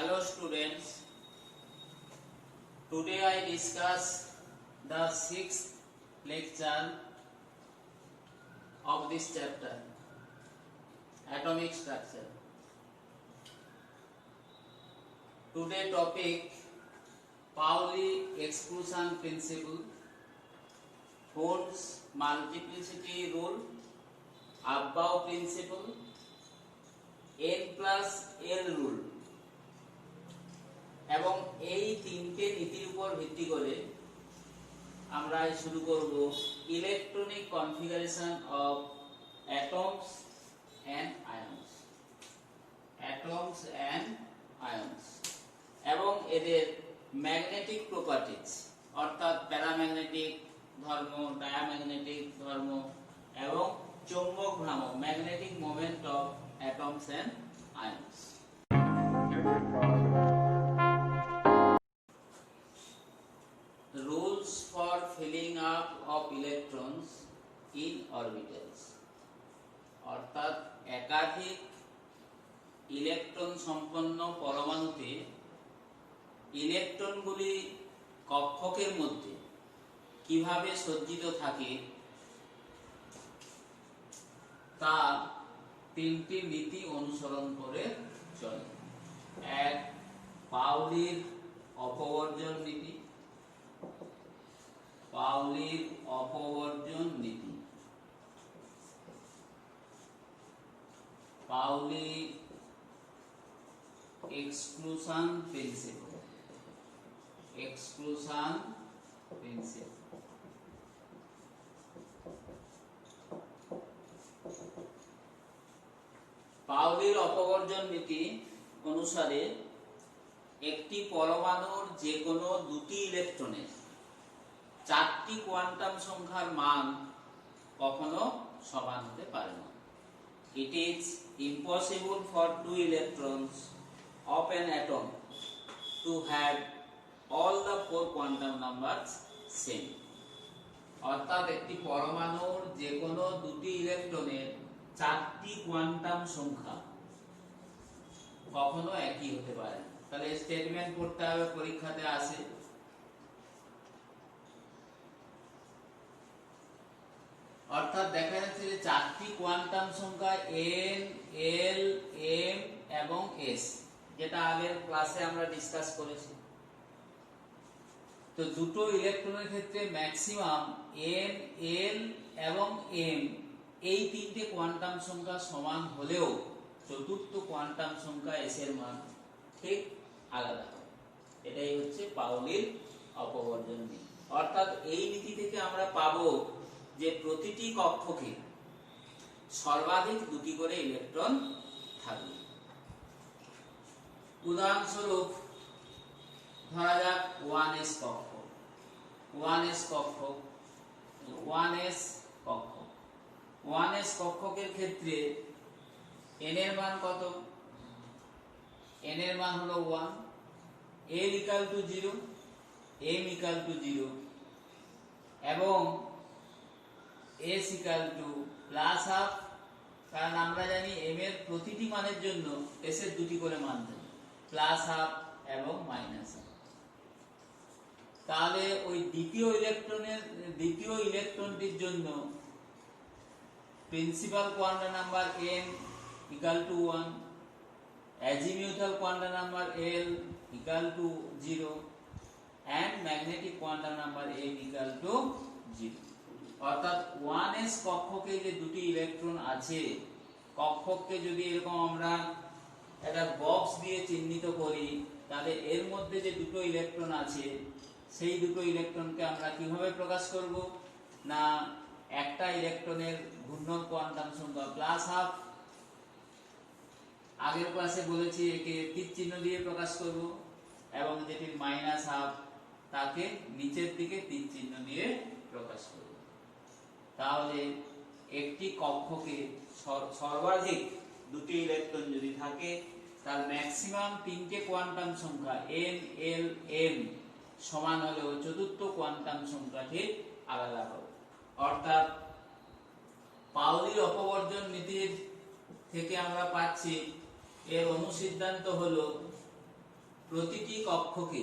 Hello students, today I discuss the sixth lecture of this chapter, atomic structure. Today topic, Pauli exclusion principle, Hond's multiplicity rule, Abbaugh principle, N plus L rule. এবং এই তিনটে নীতির উপর ভিত্তি করে আমরা শুরু করব electronic configuration of atoms and ions, atoms and ions এবং এদের ম্যাগনেটিক প্রপার্টিজ অর্থাৎ প্যারাম্যাগনেটিক ধর্ম, ডায়াম্যাগনেটিক ধর্ম এবং চৌম্বক ভ্রামক magnetic moment of atoms and ions. Rules for filling up of electrons in orbitals অর্থাৎ একাধিক ইলেকট্রন সম্পন্ন পরমাণুতে ইলেকট্রনগুলি কক্ষকের মধ্যে কিভাবে সজ্জিত থাকে তা তিনটি নীতি অনুসরণ করে চলে। এক, পাউলির অপবর্জন নীতি, পাউলির অপবর্জন নীতি, Pauli exclusion principle, exclusion principle. পাউলির অপবর্জন নীতি অনুসারে একটি পরমাণুর যে কোনো দুটি ইলেকট্রনের চারটি কোয়ান্টাম সংখ্যার মান কখনো সমান হতে পারে না। It is impossible for two electrons of an atom to have all the four quantum numbers same. অর্থাৎ একটি পরমাণুর যে কোনো দুটি ইলেকট্রনের চারটি কোয়ান্টাম সংখ্যা কখনো একই হতে পারে না। তাহলে স্টেটমেন্ট পড়তে হবে, পরীক্ষাতে আসে। অর্থাৎ দেখা যাচ্ছে যে চারটি কোয়ান্টাম সংখ্যা n, l, m এবং s, যেটা আগের ক্লাসে আমরা ডিসকাস করেছি। তো দুটো ইলেকট্রনের ক্ষেত্রে ম্যাক্সিমাম n, l এবং m এই তিনটে কোয়ান্টাম সংখ্যা সমান হলেও চতুর্থ কোয়ান্টাম সংখ্যা s এর মান ঠিক আলাদা হবে। এটাই হচ্ছে পাউলির অপবর্জন নীতি। অর্থাৎ এই নীতি থেকে আমরা পাবো যে প্রতিটি কক্ষকে সর্বাধিক দুটি করে ইলেকট্রন থাকবে। উদাহরণস্বরূপ ধরা যাক 1s কক্ষ, 1s কক্ষক, 1s কক্ষক, 1s কক্ষকের ক্ষেত্রে n এর মান কত? n এর মান হলো 1, l equal to 0, m equal to 0 এবং s equal to plus half, কারণ আমরা জানি m এর প্রতিটি মানের জন্য s এর দুটি করে মান থাকে, প্লাস হাফ এবং মাইনাস হাফ। তাহলে ওই দ্বিতীয় ইলেকট্রনটির জন্য principal quantum number n equal to 1, azimuthal quantum number l equal to 0 and magnetic quantum number m equal to 0। অর্থাৎ 1s কক্ষকে যে দুটি ইলেকট্রন আছে, কক্ষককে যদি এরকম আমরা একটা বক্স দিয়ে চিহ্নিত করি, তাহলে এর মধ্যে যে দুটো ইলেকট্রন আছে সেই দুটো ইলেকট্রনকে আমরা কিভাবে প্রকাশ করব না, একটা ইলেকট্রনের ঘূর্ণন কোয়ান্টাম সংখ্যা প্লাস হাফ, আগের ক্লাসে বলেছি একে তীর চিহ্ন দিয়ে প্রকাশ করব, এবং যেটি মাইনাস হাফ তাকে নিচের দিকে তীর চিহ্ন দিয়ে প্রকাশ করব। তাহলে একটি কক্ষকে সর্বাধিক দুটি ইলেকট্রন যদি থাকে তার ম্যাক্সিমাম তিনটে কোয়ান্টাম সংখ্যা n, l, m সমান হলেও চতুর্থ কোয়ান্টাম সংখ্যাটি আলাদা হবে। অর্থাৎ পাউলির অপবর্জন নীতির থেকে আমরা পাচ্ছি এর অনুসিদ্ধান্ত হলো প্রতিটি কক্ষকে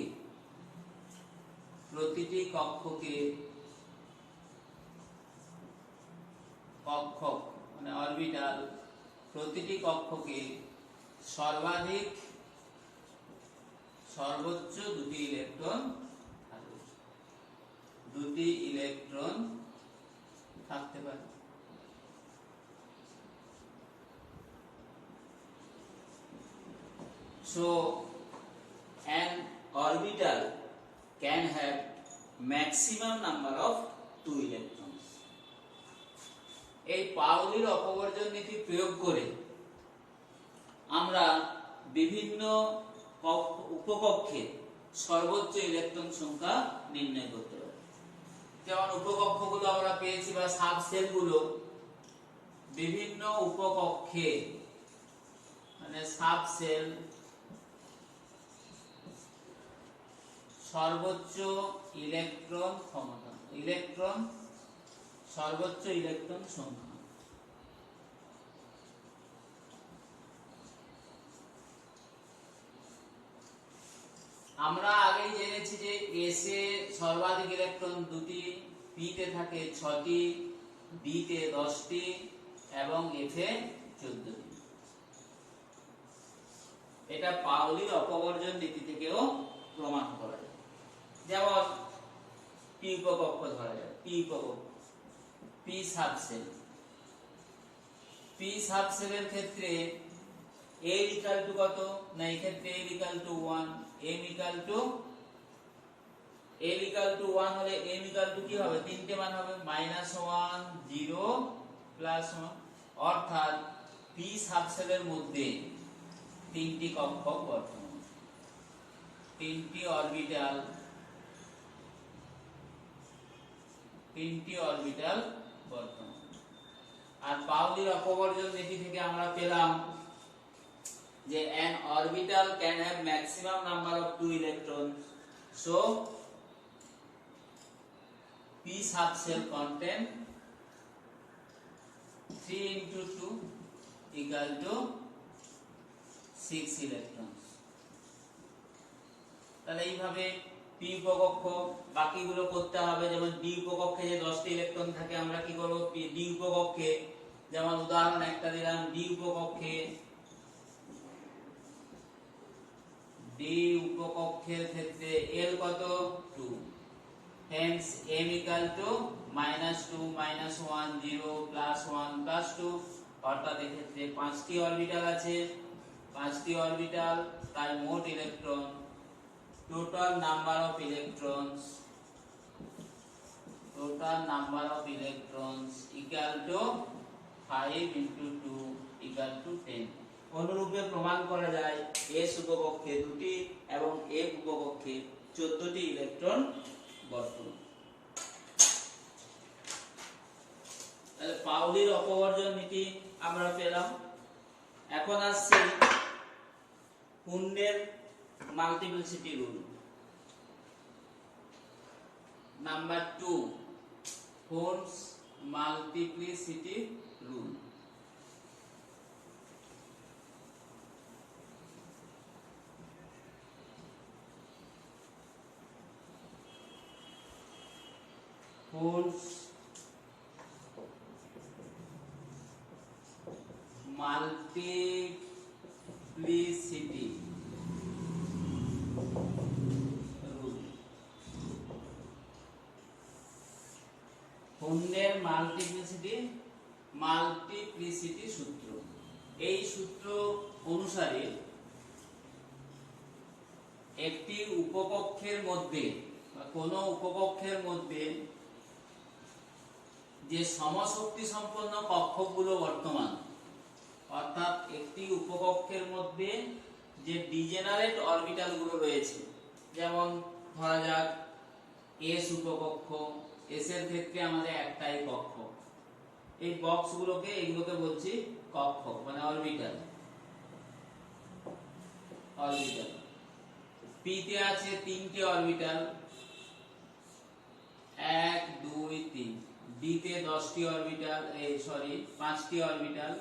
কক্ষক মানে অরবিটাল, প্রতিটি কক্ষকে সর্বোচ্চ দুটি ইলেকট্রন থাকতে পারে। So an orbital can have maximum number of 2 electrons. এই পাউলির অপবর্জন নীতি প্রয়োগ করে আমরা বিভিন্ন উপকক্ষে সর্বোচ্চ ইলেকট্রন সংখ্যা নির্ণয় করতে পারি। যেমন উপকক্ষগুলো আমরা পেয়েছি বা সাবসেলগুলো বিভিন্ন উপকক্ষে মানে সাবসেল সর্বোচ্চ ইলেকট্রন ক্ষমতা, সর্বোচ্চ ইলেকট্রন সংখ্যা। আমরা আগেই জেনেছি যে এস এ সর্বাধিক ইলেকট্রন 2টি, পি তে থাকে 6টি, বি তে 10টি এবং এফ এ 14টি। এটা পাউলির অপবর্জন নীতি থেকেও প্রমাণ করা যায়। যেমন পি উপকক্ষ ধরা যায়, পি সাবসেল। পি সাবসেলের ক্ষেত্রে a ইকুয়াল টু কত না, এই ক্ষেত্রে a equal to 1, m equal to l হলে m ইকুয়াল টু কি হবে, তিনটে মান হবে -1 0 +1, অর্থাৎ পি সাবসেলের মধ্যে তিনটি কক্ষক বর্তমান, তিনটি অরবিটাল বর্তমান। আর পাউলির অপবর্জন নীতি থেকে আমরা পেলাম যে an orbital can have maximum number of 2 electrons, so p subshell contain 3 into 2 equal to 6 electrons। তাহলে এইভাবে পি উপকক্ষ বাকিগুলো করতে হবে। যেমন ডি উপকক্ষে যে 10টি ইলেকট্রন থাকে আমরা কি করব, ডি উপকক্ষে যেমন উদাহরণ একটা দিলাম, ডি উপকক্ষের ক্ষেত্রে এল কত 2, hence m equal to -2 -1 0 +1 +2, অর্থাৎ এক্ষেত্রে 5টি অরবিটাল আছে, 5টি অরবিটাল, তাই মোট electron, total number of electrons equal to 5 into 2 equal to 10। অনুরূপে প্রমাণ করা যায় s উপকক্ষে 2টি এবং f উপকক্ষে 14টি ইলেকট্রন বর্তমান। তাহলে পাউলির অপবর্জন নীতি আমরা পেলাম। এখন আসছে কুন্ডের multiplicity rule. Number 2, Hund's multiplicity rule। Hund's multiplicity rule। Hund's multiplicity সূত্র। এই সূত্র অনুসারে একটি উপকক্ষের মধ্যে বা কোনো উপকক্ষের মধ্যে যে সমশক্তি সম্পন্ন কক্ষগুলো বর্তমান, অর্থাৎ একটি উপকক্ষের মধ্যে যে ডিজেনারেট অরবিটাল গুলো রয়েছে, যেমন ধরা যাক এস উপকক্ষ, এস এর ক্ষেত্রে আমাদের একটাই কক্ষ, এই বক্সগুলোকে এগুলোকে বলছি কক্ষক মানে অরবিটাল। পি তে আছে 3টি অরবিটাল 1 2 3, ডি তে 10টি অরবিটাল 5টি অরবিটাল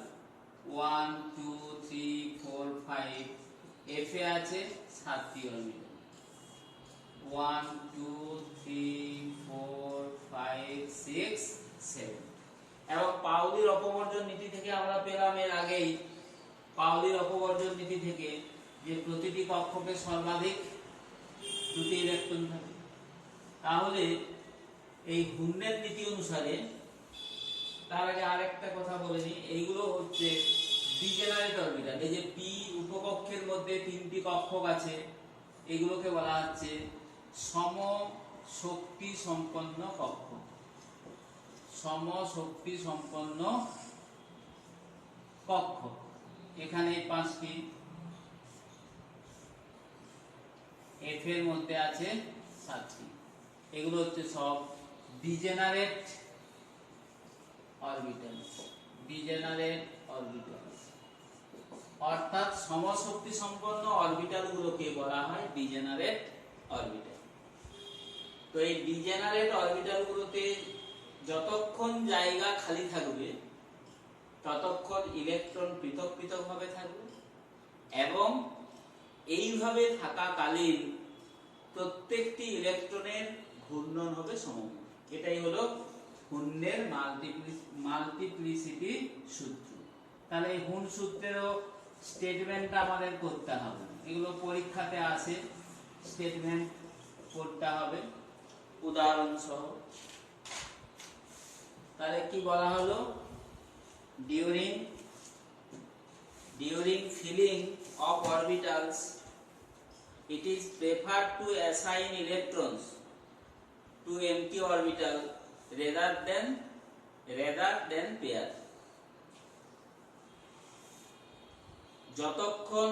1 2 3 4 5, এফ এ আছে 7টি অরবিটাল, 1 2 3 4 5 6 7। এবং পাউলির অপবর্জন নীতি থেকে আমরা পেলাম এর আগেই, পাউলির অপবর্জন নীতি থেকে, যে প্রতিটি কক্ষকে সর্বাধিক 2টি ইলেকট্রন থাকে। তাহলে এই হুন্নের নীতি অনুসারে, তার আগে আরেকটা কথা বলে নিই, এইগুলো হচ্ছে ডিজেনারেট অরবিটাল। এই যে পি উপকক্ষের মধ্যে 3টি কক্ষক আছে, এগুলোকে বলা হচ্ছে সম শক্তি সম্পন্ন কক্ষ। সম শক্তি সম্পন্ন কক্ষ। এখানে 5টি, এফ এর মধ্যে আছে 7টি। এগুলো হচ্ছে সব ডিজেনারেট অরবিটাল। ডিজেনারেট অরবিটাল অর্থাৎ সমশক্তি সম্পন্ন অরবিটাল গুলোকে বলা হয় ডিজেনারেট অরবিটাল। তো এই ডিজেনারেট অরবিটাল গুলোতে যতক্ষণ জায়গা খালি থাকবে ততক্ষণ ইলেকট্রন পৃথক পৃথক ভাবে থাকবে, এবং এইভাবে থাকাকালীন প্রত্যেকটি ইলেকট্রনের ঘূর্ণন হবে সমমুখী। এটাই হলো হুন্নের মাল্টিপ্লিসিটি সূত্র। তাহলে এই হুন সূত্রেরও স্টেটমেন্টটা আমাদের করতে হবে, এগুলো পরীক্ষাতে আসে, স্টেটমেন্ট করতে হবে উদাহরণ সহ। তাহলে কি বলা হলো, during filling of orbitals it is preferred to assign electrons to empty orbital rather than pair. যতক্ষণ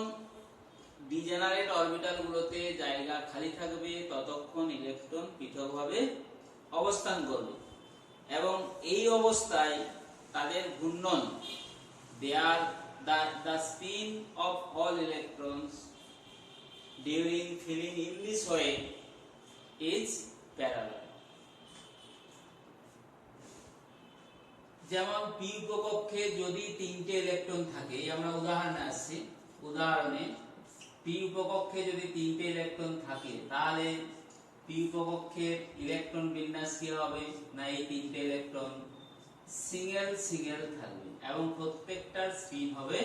ডিজেনারেট অরবিটাল গুলোতে জায়গা খালি থাকবে ততক্ষণ ইলেকট্রন পৃথকভাবে অবস্থান করবে, এবং এই অবস্থায় তাদের ঘূর্ণন, the spin of all electrons during filling in this way is parallel. যেমন পি উপকক্ষে যদি 3টে ইলেকট্রন থাকে, আমরা উদাহরণে আসছি, উদাহরণে পি উপকক্ষে যদি 3টে ইলেকট্রন থাকে, তাহলে পি উপকক্ষের ইলেকট্রন বিন্যাস কি হবে না, এই 3টে ইলেকট্রন সিঙ্গেল সিঙ্গেল থাকবে এবং প্রত্যেকটার স্পিন হবে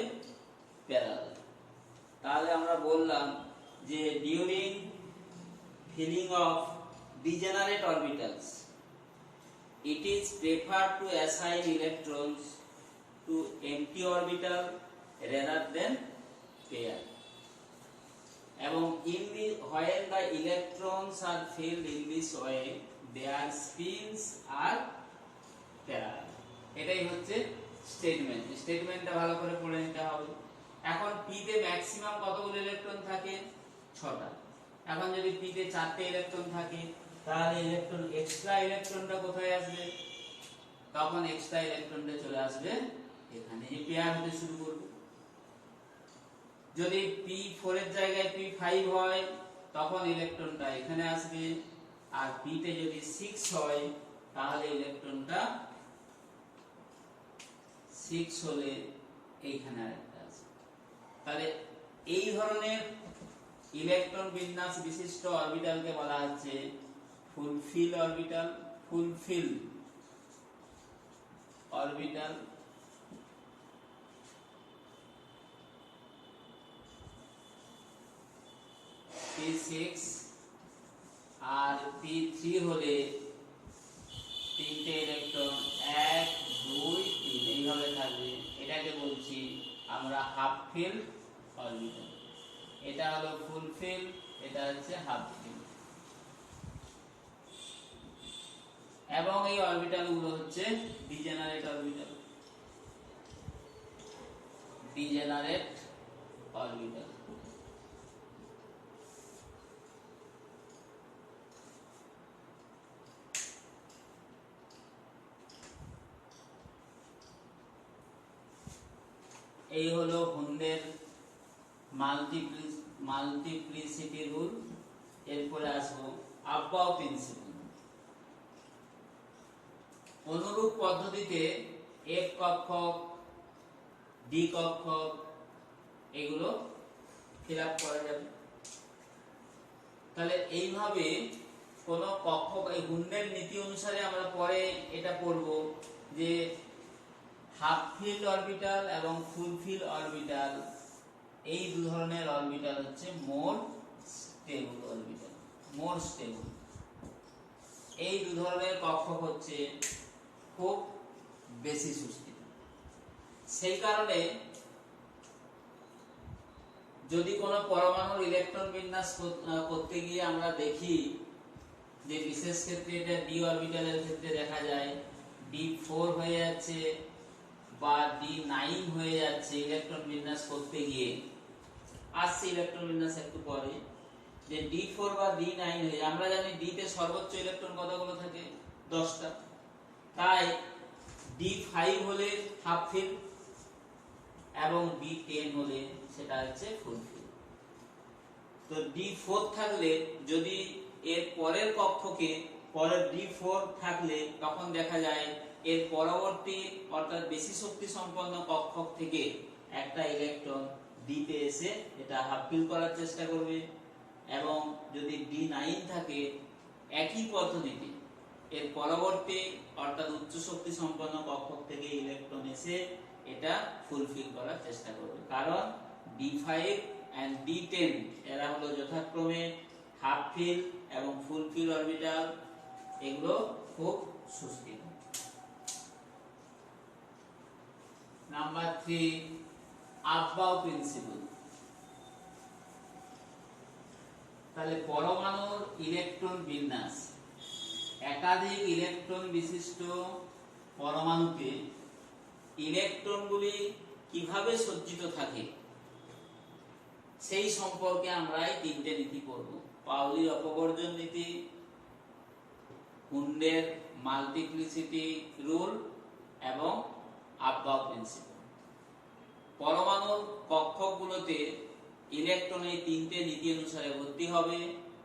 প্যারালাল। তাহলে আমরা বললাম যে during filling of degenerate orbitals it is preferred to assign electrons to empty orbital rather than pair, এবং when the electrons are filled in this way their spins are parallel. এটাই হচ্ছে statement. স্টেটমেন্টটা ভালো করে পড়ে নিতে হবে। এখন পি তে ম্যাক্সিমাম কতগুলো ইলেকট্রন থাকে, 6টা। এখন যদি পি তে 4টে ইলেকট্রন থাকে, তাহলে ইলেকট্রন এক্সট্রা ইলেকট্রনটা কোথায় আসবে, তখন এক্সট্রা ইলেকট্রনটা চলে আসবে এখানে, এই পেয়ার হতে শুরু করবে। যদি p4 এর জায়গায় p5 হয় তখন ইলেকট্রনটা এখানে আসবে, আর p তে যদি 6 হয় তাহলে ইলেকট্রনটা 6 হলে এইখানে আরেকটা আসবে। তাহলে এই ধরনের ইলেকট্রন বিন্যাস বিশিষ্ট অরবিটালকে বলা হচ্ছে fulfil orbital. Fulfil orbital P6 আর P3 হলে 3টে ইলেকট্রন 1 2 3 এইভাবে থাকবে। এটাকে বলছি আমরা হাফ ফিল অরবিটাল। এটা হলো ফুলফিল, এটা হচ্ছে হাফ ফিল। এবং এই অরবিটাল গুলো হচ্ছে ডিজেনারেট অরবিটাল। ডিজেনারেট অরবিটাল এই হলো হুন্ডের মাল্টিপ্লিসিটি রুল। এরপরে আসবো আব্বাও প্রিন্সিপাল। অনুরূপ পদ্ধতিতে এফ কক্ষক, ডি কক্ষক এগুলো ফিল আপ করা যাবে। তাহলে এইভাবে কোন কক্ষক এই হুন্ডের নীতি অনুসারে আমরা পরে এটা পড়ব যে হাফ ফিল্ড অরবিটাল এবং ফুল ফিল্ড অরবিটাল, এই দু ধরনের অরবিটাল হচ্ছে মোর স্টেবল অরবিটাল, মোর স্টেবল। এই দু ধরনের কক্ষক হচ্ছে খুব বেশি সুস্থির। সেই কারণে যদি কোনো পরমাণুর ইলেকট্রন বিন্যাস করতে গিয়ে আমরা দেখি যে বিশেষ ক্ষেত্রে এটা ডি অরবিটালের ক্ষেত্রে দেখা যায় D4 হয়ে যাচ্ছে বা D9 হয়ে যাচ্ছে ইলেকট্রন বিন্যাস করতে গিয়ে, আসছে ইলেকট্রন বিন্যাস একটু পরে, যে D4 বা D9 হয়ে, আমরা জানি D তে সর্বোচ্চ ইলেকট্রন কতগুলো থাকে? 10টা। তাই D5 হলে হাফ ফিল্ড এবং D10 হলে সেটা হচ্ছে ফুল ফিল্ড। তো D4 থাকলে যদি এর পরের কক্ষকে পরের D4 থাকলে তখন দেখা যায় এর পরবর্তী অর্থাৎ বেশি শক্তি সম্পন্ন কক্ষক থেকে একটা ইলেকট্রন D তে এসে এটা হাফ ফিল করার চেষ্টা করবে, এবং যদি D9 থাকে একই পদ্ধতিতে এর পরবর্তী অর্থাৎ উচ্চ শক্তি সম্পন্ন কক্ষক থেকে ইলেকট্রন এসে এটা ফুলফিল করার চেষ্টা করবে। কারণ D5 and D10 এরা হলো যথাক্রমে হাফ ফিল এবং ফুল ফিল অরবিটাল, এগুলো খুব সুস্থির। Number 3, Aufbau principle. তাহলে পরমাণুর ইলেকট্রন বিন্যাস, একাধিক ইলেকট্রন বিশিষ্ট পরমাণুতে ইলেকট্রনগুলি কিভাবে সজ্জিত থাকে সেই সম্পর্কে আমরা এই তিনটে নীতি পড়ব। পাউলির অপবর্জন নীতি, হুন্ডের মাল্টিপ্লিসিটি রুল এবং আফবাউ প্রিন্সিপল। পরমাণুর কক্ষকগুলোতে ইলেকট্রন এই তিনটে নীতি অনুসারে ভর্তি হবে।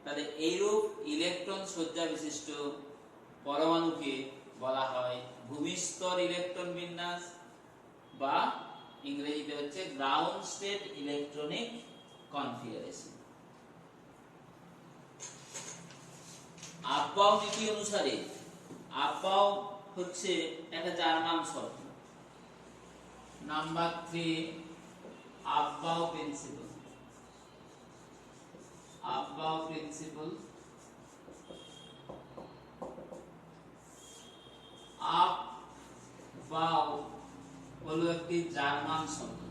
তাহলে এইরূপ ইলেকট্রন সজ্জা বিশিষ্ট পরমাণুকে বলা হয় ভূমিস্তর ইলেকট্রন বিন্যাস, বা ইংরেজিতে হচ্ছে ground state electronic configuration. Aufbau নীতি অনুসারে, আফবাউ হচ্ছে একটা জার্মান শব্দ। Number 3, Aufbau principle. Aufbau principle, Aufbau হলো একটি জার্মান শব্দ,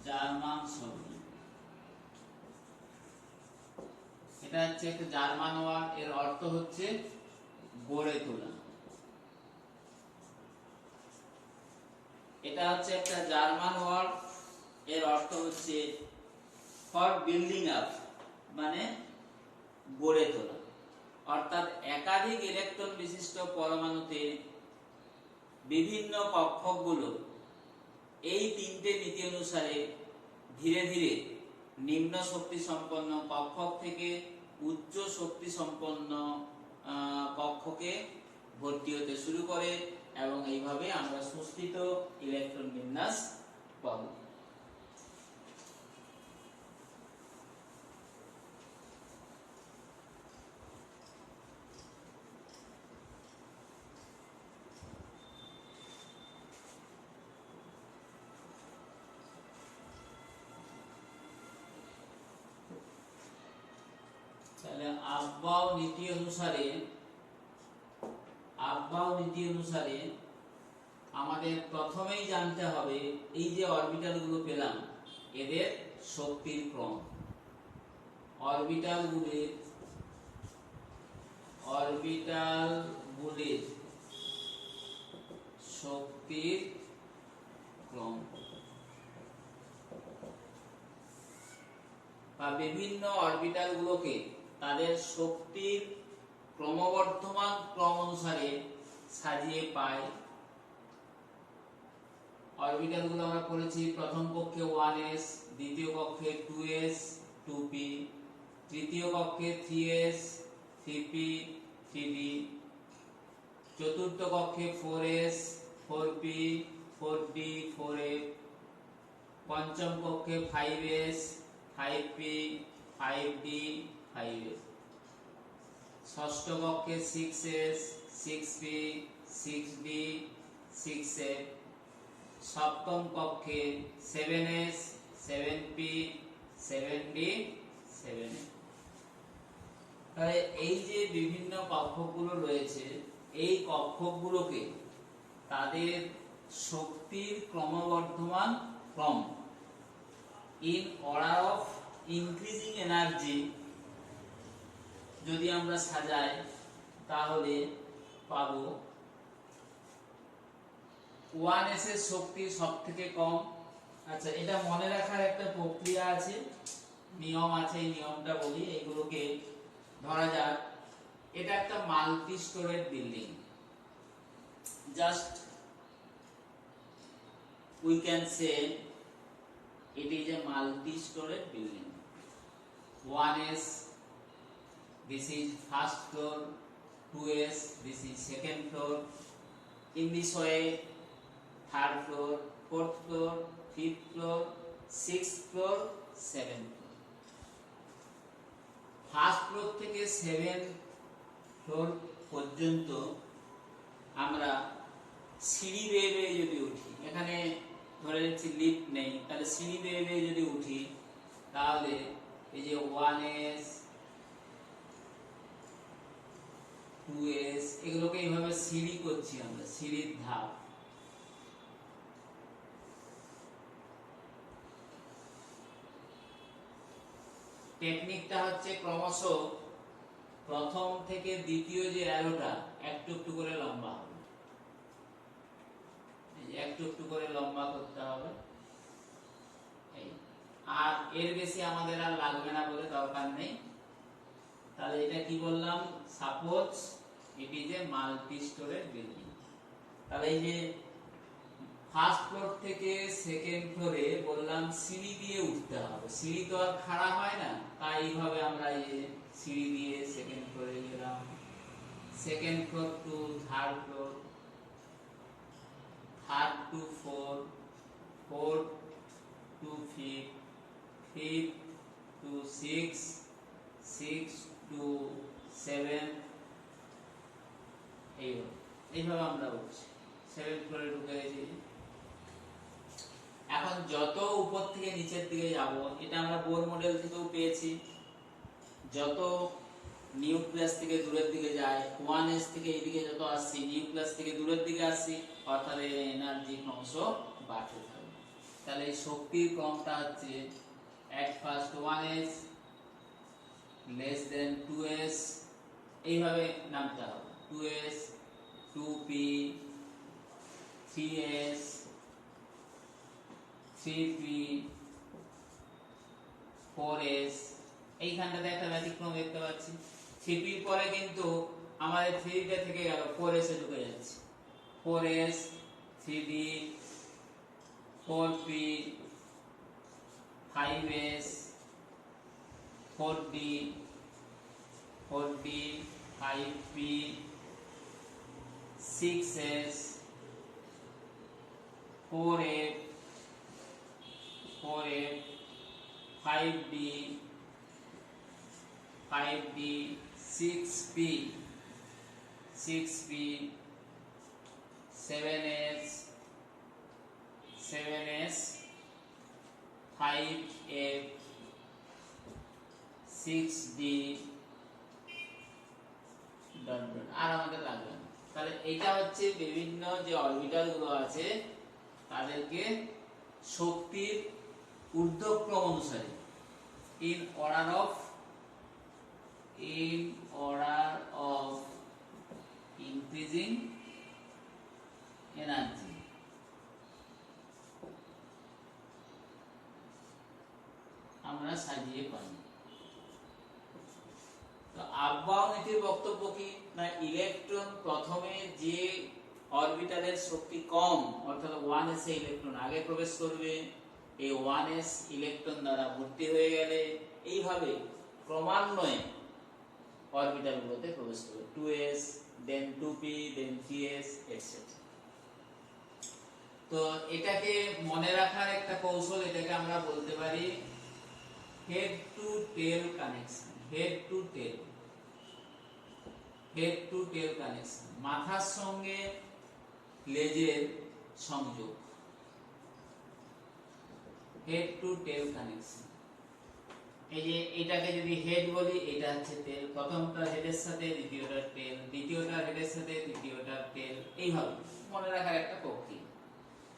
জার্মান শব্দ। এটা হচ্ছে একটা জার্মান ওয়ার্ড, এর অর্থ হচ্ছে গড়ে তোলা। এটা হচ্ছে একটা জার্মান ওয়ার্ড, এর অর্থ হচ্ছে ফর বিল্ডিং আপ, মানে গড়ে তোলা। অর্থাৎ একাধিক ইলেকট্রন বিশিষ্ট পরমাণুতে বিভিন্ন কক্ষকগুলো এই তিনটে নীতি অনুসারে ধীরে ধীরে নিম্ন শক্তি সম্পন্ন কক্ষক থেকে উচ্চ শক্তি সম্পন্ন কক্ষকে ভর্তি হতে শুরু করে, এবং এইভাবে আমরা সুস্থিত ইলেকট্রন বিন্যাস পাব। তাহলে আফবাউ নীতি অনুসারে, আফবাউ নীতি অনুসারে আমাদের প্রথমেই জানতে হবে এই যে অরবিটাল গুলো পেলাম এদের শক্তির ক্রম। অরবিটাল গুলির শক্তির ক্রম, বা বিভিন্ন অরবিটাল গুলোকে তাদের শক্তির ক্রমবর্ধমান ক্রম অনুসারে সাজিয়ে পায়। অরবিটাল গুলো আমরা পড়েছি, প্রথম কক্ষে 1s, দ্বিতীয় কক্ষে 2s 2p, তৃতীয় কক্ষে 3s 3p 3d, চতুর্থ কক্ষে 4s 4p 4d 4f, পঞ্চম কক্ষে 5s 5p 5d 5s, ষষ্ঠ কক্ষে 6s, 6p, 6d, 6f, সপ্তম কক্ষে 7s, 7p, 7d, 7f। তাহলে এই যে বিভিন্ন কক্ষগুলো রয়েছে, এই কক্ষগুলোকে তাদের শক্তির ক্রমবর্ধমান ক্রম in order of increasing energy যদি আমরা সাজাই তাহলে পাবো 1s এর শক্তি সবথেকে কম। আচ্ছা, এটা মনে রাখার একটা প্রক্রিয়া আছে, নিয়ম আছে, এই নিয়মটা বলি। এইগুলোকে ধরা যাক এটা একটা multi storeyed building, just we can say it is a multi-storied building. 1s, this is first floor, 2s, this is second floor. In this way, third floor, fourth floor, fifth floor, sixth floor, seventh floor. First floor থেকে 7th floor পর্যন্ত আমরা সিঁড়ি বেয়ে বেয়ে যদি উঠি, এখানে ধরে নিচ্ছি লিফট নেই, তাহলে সিঁড়ি বেয়ে বেয়ে যদি উঠি তাহলে এই যে 1s, 2s এগুলোকে এইভাবে সিঁড়ি করছি আমরা, সিঁড়ির ধাপ। টেকনিকটা হচ্ছে ক্রমশ প্রথম থেকে দ্বিতীয় যে অ্যারোটা একটু একটু করে লম্বা হবে, একটু একটু করে লম্বা করতে হবে। আর এর বেশি আমাদের আর লাগবে না বলে দরকার নেই। তাহলে এটা কি বললাম, suppose it is a multi storeyed building. তাহলে এই যে ফার্স্ট ফ্লোর থেকে সেকেন্ড ফ্লোরে বললাম সিঁড়ি দিয়ে উঠতে হবে, সিঁড়ি তো আর খাড়া হয় না, তাই এইভাবে আমরা এই যে সিঁড়ি দিয়ে সেকেন্ড ফ্লোরে গেলাম, second floor to third floor, third to 4, 4th to 5th, 5th to 6, 6 to 7, এইভাবে আমরা উঠছি, 7th ফ্লোরে ঢুকে গেছি। এখন যত উপর থেকে নিচের দিকে যাব, এটা আমরা বোর মডেল থেকেও পেয়েছি, যত নিউক্লিয়াস থেকে দূরের দিকে যায়, 1s থেকে এইদিকে যত আসছি, নিউক্লিয়াস থেকে দূরের দিকে আসছি, অর্থাৎ এর এনার্জি ক্রমশ বাড়তে থাকবে। তাহলে এই শক্তির ক্রমটা হচ্ছে at first 1s less than 2s, এইভাবে নামতে হবে, 2s, 2p, 3s, 3p, 4s। এইখানটাতে একটা ব্যতিক্রম দেখতে পাচ্ছি, 3p পরে কিন্তু আমাদের 3টা থেকে গেল 4s এ ঢুকে যাচ্ছে, 4s, 3d, 4p, 5s, 4d, 4d, 5p, 6s, 4f, 4f, 5d, 5d, 6p, 6p, 7s, 7s, 5f, 6d, আর আমাদের লাগবে না। তাহলে এটা হচ্ছে বিভিন্ন যে অরবিটাল গুলো আছে তাদেরকে শক্তির ঊর্ধ্বক্রম অনুসারে in order of increasing energy আমরা সাজিয়ে পাই। তো আপ-বাউন্ড নীতির বক্তব্য কি না, ইলেকট্রন প্রথমে যে অরবিটালের শক্তি কম অর্থাৎ 1s এ ইলেকট্রন আগে প্রবেশ করবে, এই 1s ইলেকট্রন দ্বারা ভর্তি হয়ে গেলে এইভাবে ক্রমান্বয়ে অরবিটালগুলোতে প্রবেশ করবে, 2s, then 2p, then 3s, etc. তো এটাকে মনে রাখার একটা কৌশল, এটাকে আমরা বলতে পারি head to tail connection. Head to tail, head to tail connection, মাথার সঙ্গে লেজের সংযোগ, হেড টু টেল কানেকশন। এই যে এটাকে যদি হেড বলি, এটা হচ্ছে টেল, প্রথমটা হেডের সাথে দ্বিতীয়টা টেল, দ্বিতীয়টা হেডের সাথে তৃতীয়টা টেল, এইভাবে মনে রাখার একটা প্রক্রিয়া।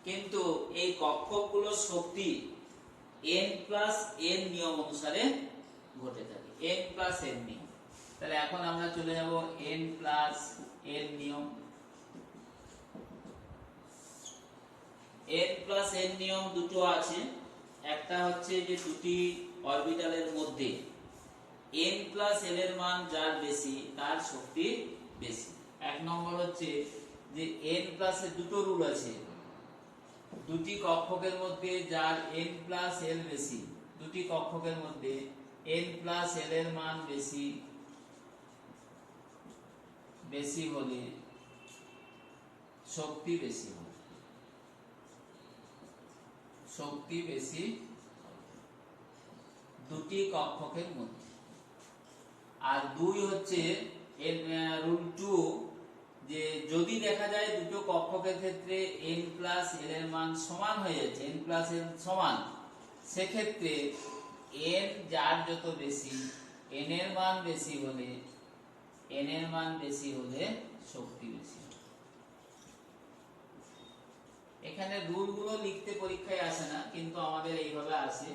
কিন্তু এই কক্ষপগুলোর শক্তি n+n নিয়ম অনুসারে ঘটে থাকে, n+n নিয়ম। তাহলে এখন আমরা চলে যাব n+n নিয়ম। n+n নিয়ম দুটো আছে, একটা হচ্ছে যে দুটি অরবিটালের মধ্যে n+l এর মান যার বেশি তার শক্তি বেশি। এক নম্বর হচ্ছে যে n+ এর দুটো রুল আছে, দুটি কক্ষকের মধ্যে যার n+l বেশি, দুটি কক্ষকের মধ্যে n+l এর মান বেশি বেশি হলে শক্তি বেশি হবে, শক্তি বেশি দুটি কক্ষকের মধ্যে। আর দুই হচ্ছে রুল 2, যে যদি দেখা যায় দুটো কক্ষকের ক্ষেত্রে n+l এর মান সমান হয়ে যাচ্ছে, n+l সমান, সেক্ষেত্রে n যার যত বেশি, n এর মান বেশি হলে, n এর মান বেশি হলে শক্তি বেশি। এখানে রুলগুলো লিখতে পরীক্ষায় আসে না, কিন্তু আমাদের এইভাবে আসে।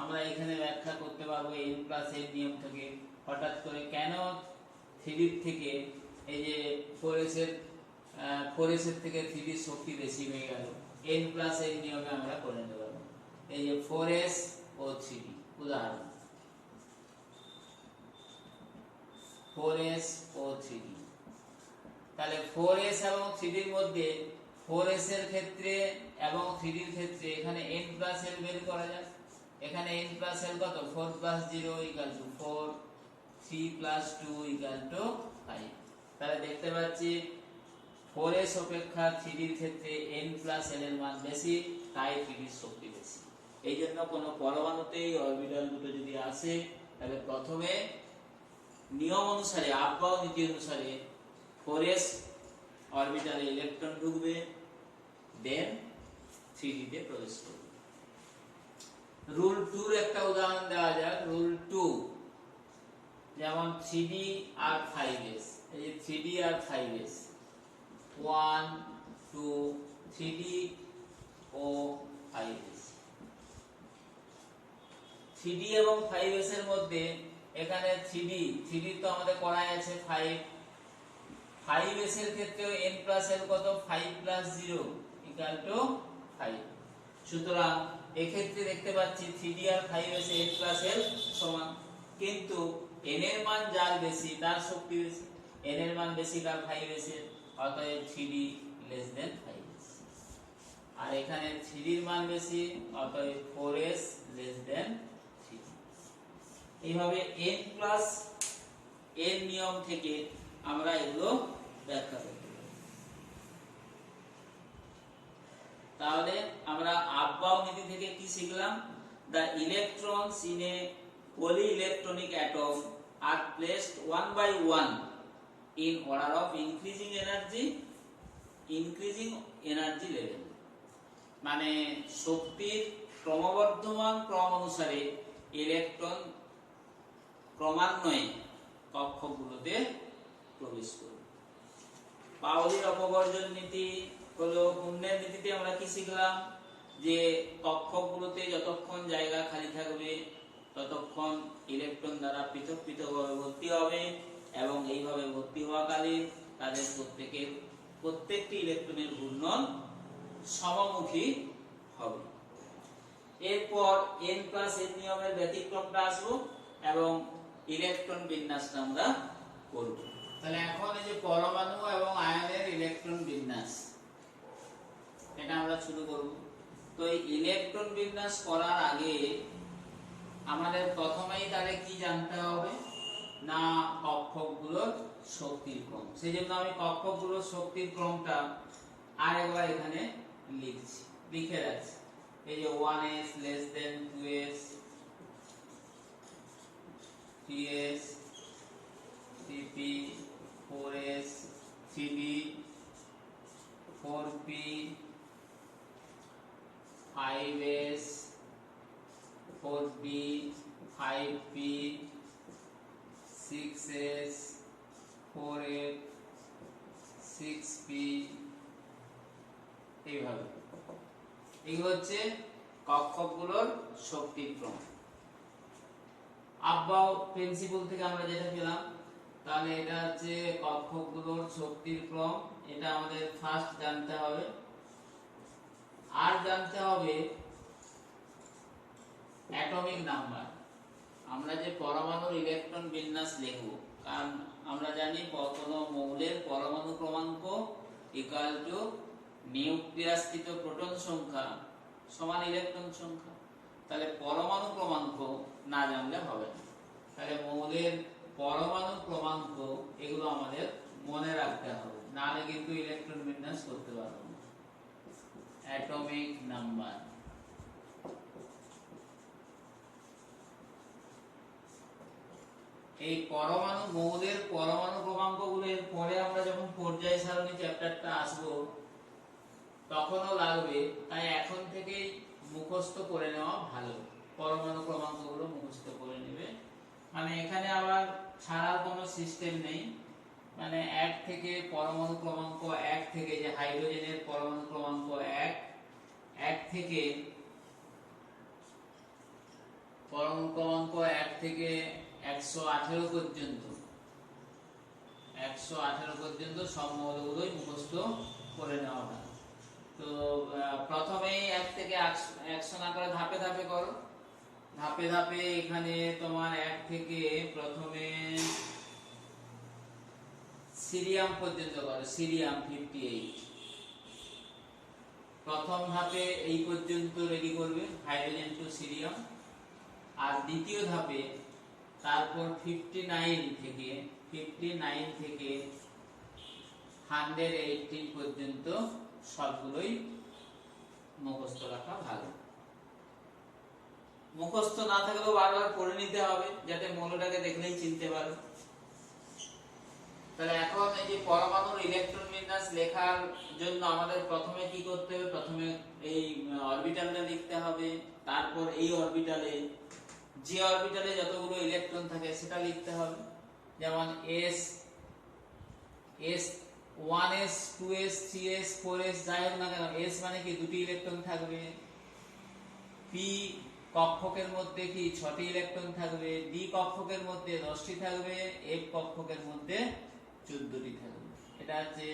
আমরা এখানে ব্যাখ্যা করতে পারবো n+n নিয়ম থেকে হঠাৎ করে কেন 3 থেকে এই যে 4s এর থেকে 3 শক্তি বেশি হয়ে গেল, n+n নিয়মে আমরা করে নিতে পারবো। এই যে 4s ও 3d, উদাহরণ 4s ও 3d। তাহলে 4s এবং 3d এর মধ্যে 4s এর ক্ষেত্রে এবং 3d এর ক্ষেত্রে এখানে n+l বের করা যায়। এখানে n+l কত, 4+0 = 4, 3+2 = 5। তাহলে দেখতে পাচ্ছি 4s অপেক্ষা 3d এর ক্ষেত্রে n+l এর মান বেশি, তাই 3d এর শক্তি বেশি। এই জন্য কোন পরমাণুতে অরবিটাল দুটো যদি আসে, তাহলে প্রথমে নিয়ম অনুসারে, আফবাউ নীতি অনুসারে 4s অরবিটালে ইলেকট্রন ঢুকবে, দেন 3d তে প্রবেশ করবে। রুল 2 এর একটা উদাহরণ দেওয়া যাক। রুল 2 যেমন 3d আর 5s, এই যে 3d আর 5s, 1 2 3d ও 5s, 3d এবং 5s এর মধ্যে এখানে 3d তো আমাদের করাই আছে 5, 5s এর ক্ষেত্রেও n+l কত, 5+0 = 5। সুতরাং এক্ষেত্রে দেখতে পাচ্ছি 3d আর 5s এ n+l সমান, কিন্তু n এর মান যার বেশি তার শক্তি বেশি, n এর মান বেশি কার, 5s এর, অতএব 3d < 5s। আর এখানে 3d এর মান বেশি, অতএব 4s < 3d। এইভাবে n+n নিয়ম থেকে আমরা এগুলো ব্যাখ্যা করতে পারি। তাহলে আমরা আফবাউ নীতি থেকে কি শিখলাম? The electrons in a polyelectronic atom are placed one by one in order of increasing energy level। মানে শক্তির ক্রমবর্ধমান ক্রম অনুসারে ইলেকট্রন ক্রমান্বয়ে কক্ষগুলোতে প্রবেশ করবে। পাউলির অপবর্জন নীতি হলো, পুণ্যের নীতিতে আমরা কি শিখলাম? যে কক্ষগুলোতে যতক্ষণ জায়গা খালি থাকবে ততক্ষণ ইলেকট্রন দ্বারা পৃথক পৃথকভাবে ভর্তি হবে, এবং এইভাবে ভর্তি হওয়াকালীন তাদের প্রত্যেকটি ইলেকট্রনের ঘূর্ণন সমমুখী হবে। এরপর n+n নিয়মের ব্যতিক্রমটা আসবো এবং ইলেকট্রন বিন্যাসটা আমরা করব। তাহলে এখন এই যে পরমাণু এবং আয়নের ইলেকট্রন বিন্যাস, এটা আমরা শুরু করব। তো এই ইলেকট্রন বিন্যাস করার আগে আমাদের প্রথমেই তাহলে কি জানতে হবে না, কক্ষকগুলোর শক্তির ক্রম। সেজন্য আমি কক্ষকগুলোর শক্তির ক্রমটা আরেকবার এখানে লিখে রাখছি। এই যে 1s < 2s, 3s 3p 4s 3b 4p 5s 4d 5p 6s 4f 6p এইভাবে। এগুলো হচ্ছে কক্ষকগুলোর শক্তির ক্রম। আব্বাও প্রিন্সিপাল থেকে আমরা যেটা পেলাম, তাহলে এটা হচ্ছে কক্ষকগুলোর শক্তির ক্রম। এটা আমাদের ফার্স্ট জানতে হবে। আর জানতে হবে অ্যাটমিক নাম্বার। আমরা যে পরমাণুর ইলেকট্রন বিন্যাস লিখব, কারণ আমরা জানি কোনো মৌলের পরমাণু ক্রমাঙ্ক ইকুয়াল টু নিউক্লিয়াসকৃত প্রোটন সংখ্যা সমান ইলেকট্রন সংখ্যা। তাহলে পরমাণু ক্রমাঙ্ক না জানলে হবে না। তাহলে মৌলের পরমাণু ক্রমাঙ্ক এগুলো আমাদের মনে রাখতে হবে, নাহলে কিন্তু ইলেকট্রন বিন্যাস করতে পারবো না। Atomic number. এই পরমাণু মৌলের পরমাণু ক্রমাঙ্কগুলো এর পরে আমরা যখন পর্যায় সারণী চ্যাপ্টারটা আসবো তখনও লাগবে, তাই এখন থেকেই মুখস্থ করে নেওয়া ভালো। পরমাণু ক্রমাঙ্কগুলো মুখস্থ করে নেবে, মানে এখানে আবার ছাড়ার কোনো সিস্টেম নেই। মানে 1 থেকে পরমাণু ক্রমাঙ্ক 1 থেকে, যে হাইড্রোজেনের পরমাণু ক্রমাঙ্ক 1 থেকে পরমাণু ক্রমাঙ্ক 1 থেকে 118 পর্যন্ত, 118 পর্যন্ত সব মৌলগুলোই মুখস্থ করে নেওয়া ভালো। তো প্রথমেই 1 থেকে 100 না করে ধাপে ধাপে করো। ধাপে ধাপে এখানে তোমার 1 থেকে প্রথমে সিরিয়াম পর্যন্ত করো। সিরিয়াম 58 প্রথম ধাপে এই পর্যন্ত রেডি করবে, হাইড্রোজেন টু সিরিয়াম। আর দ্বিতীয় ধাপে তারপর 59 থেকে 118 পর্যন্ত সবগুলোই মুখস্থ রাখা ভালো। মুখস্থ না থাকলেও বারবার পড়ে নিতে হবে, যাতে মৌলটাকে দেখলেই চিনতে পারো। তাহলে এখন এই যে পরমাণুর ইলেকট্রন বিন্যাস লেখার জন্য আমাদের প্রথমে কি করতে হবে? প্রথমে এই অরবিটালটা লিখতে হবে, তারপর এই অরবিটালে যে অরবিটালে যতগুলো ইলেকট্রন থাকে সেটা লিখতে হবে। যেমন s 1s 2s 3s 4s যাই হোক না কেন, s মানে কি দুটি ইলেকট্রন থাকবে, p কক্ষকের মধ্যে কি 6টি ইলেকট্রন থাকবে, d কক্ষকের মধ্যে 10টি থাকবে, f কক্ষকের মধ্যে 14টি থাকবে। এটা হচ্ছে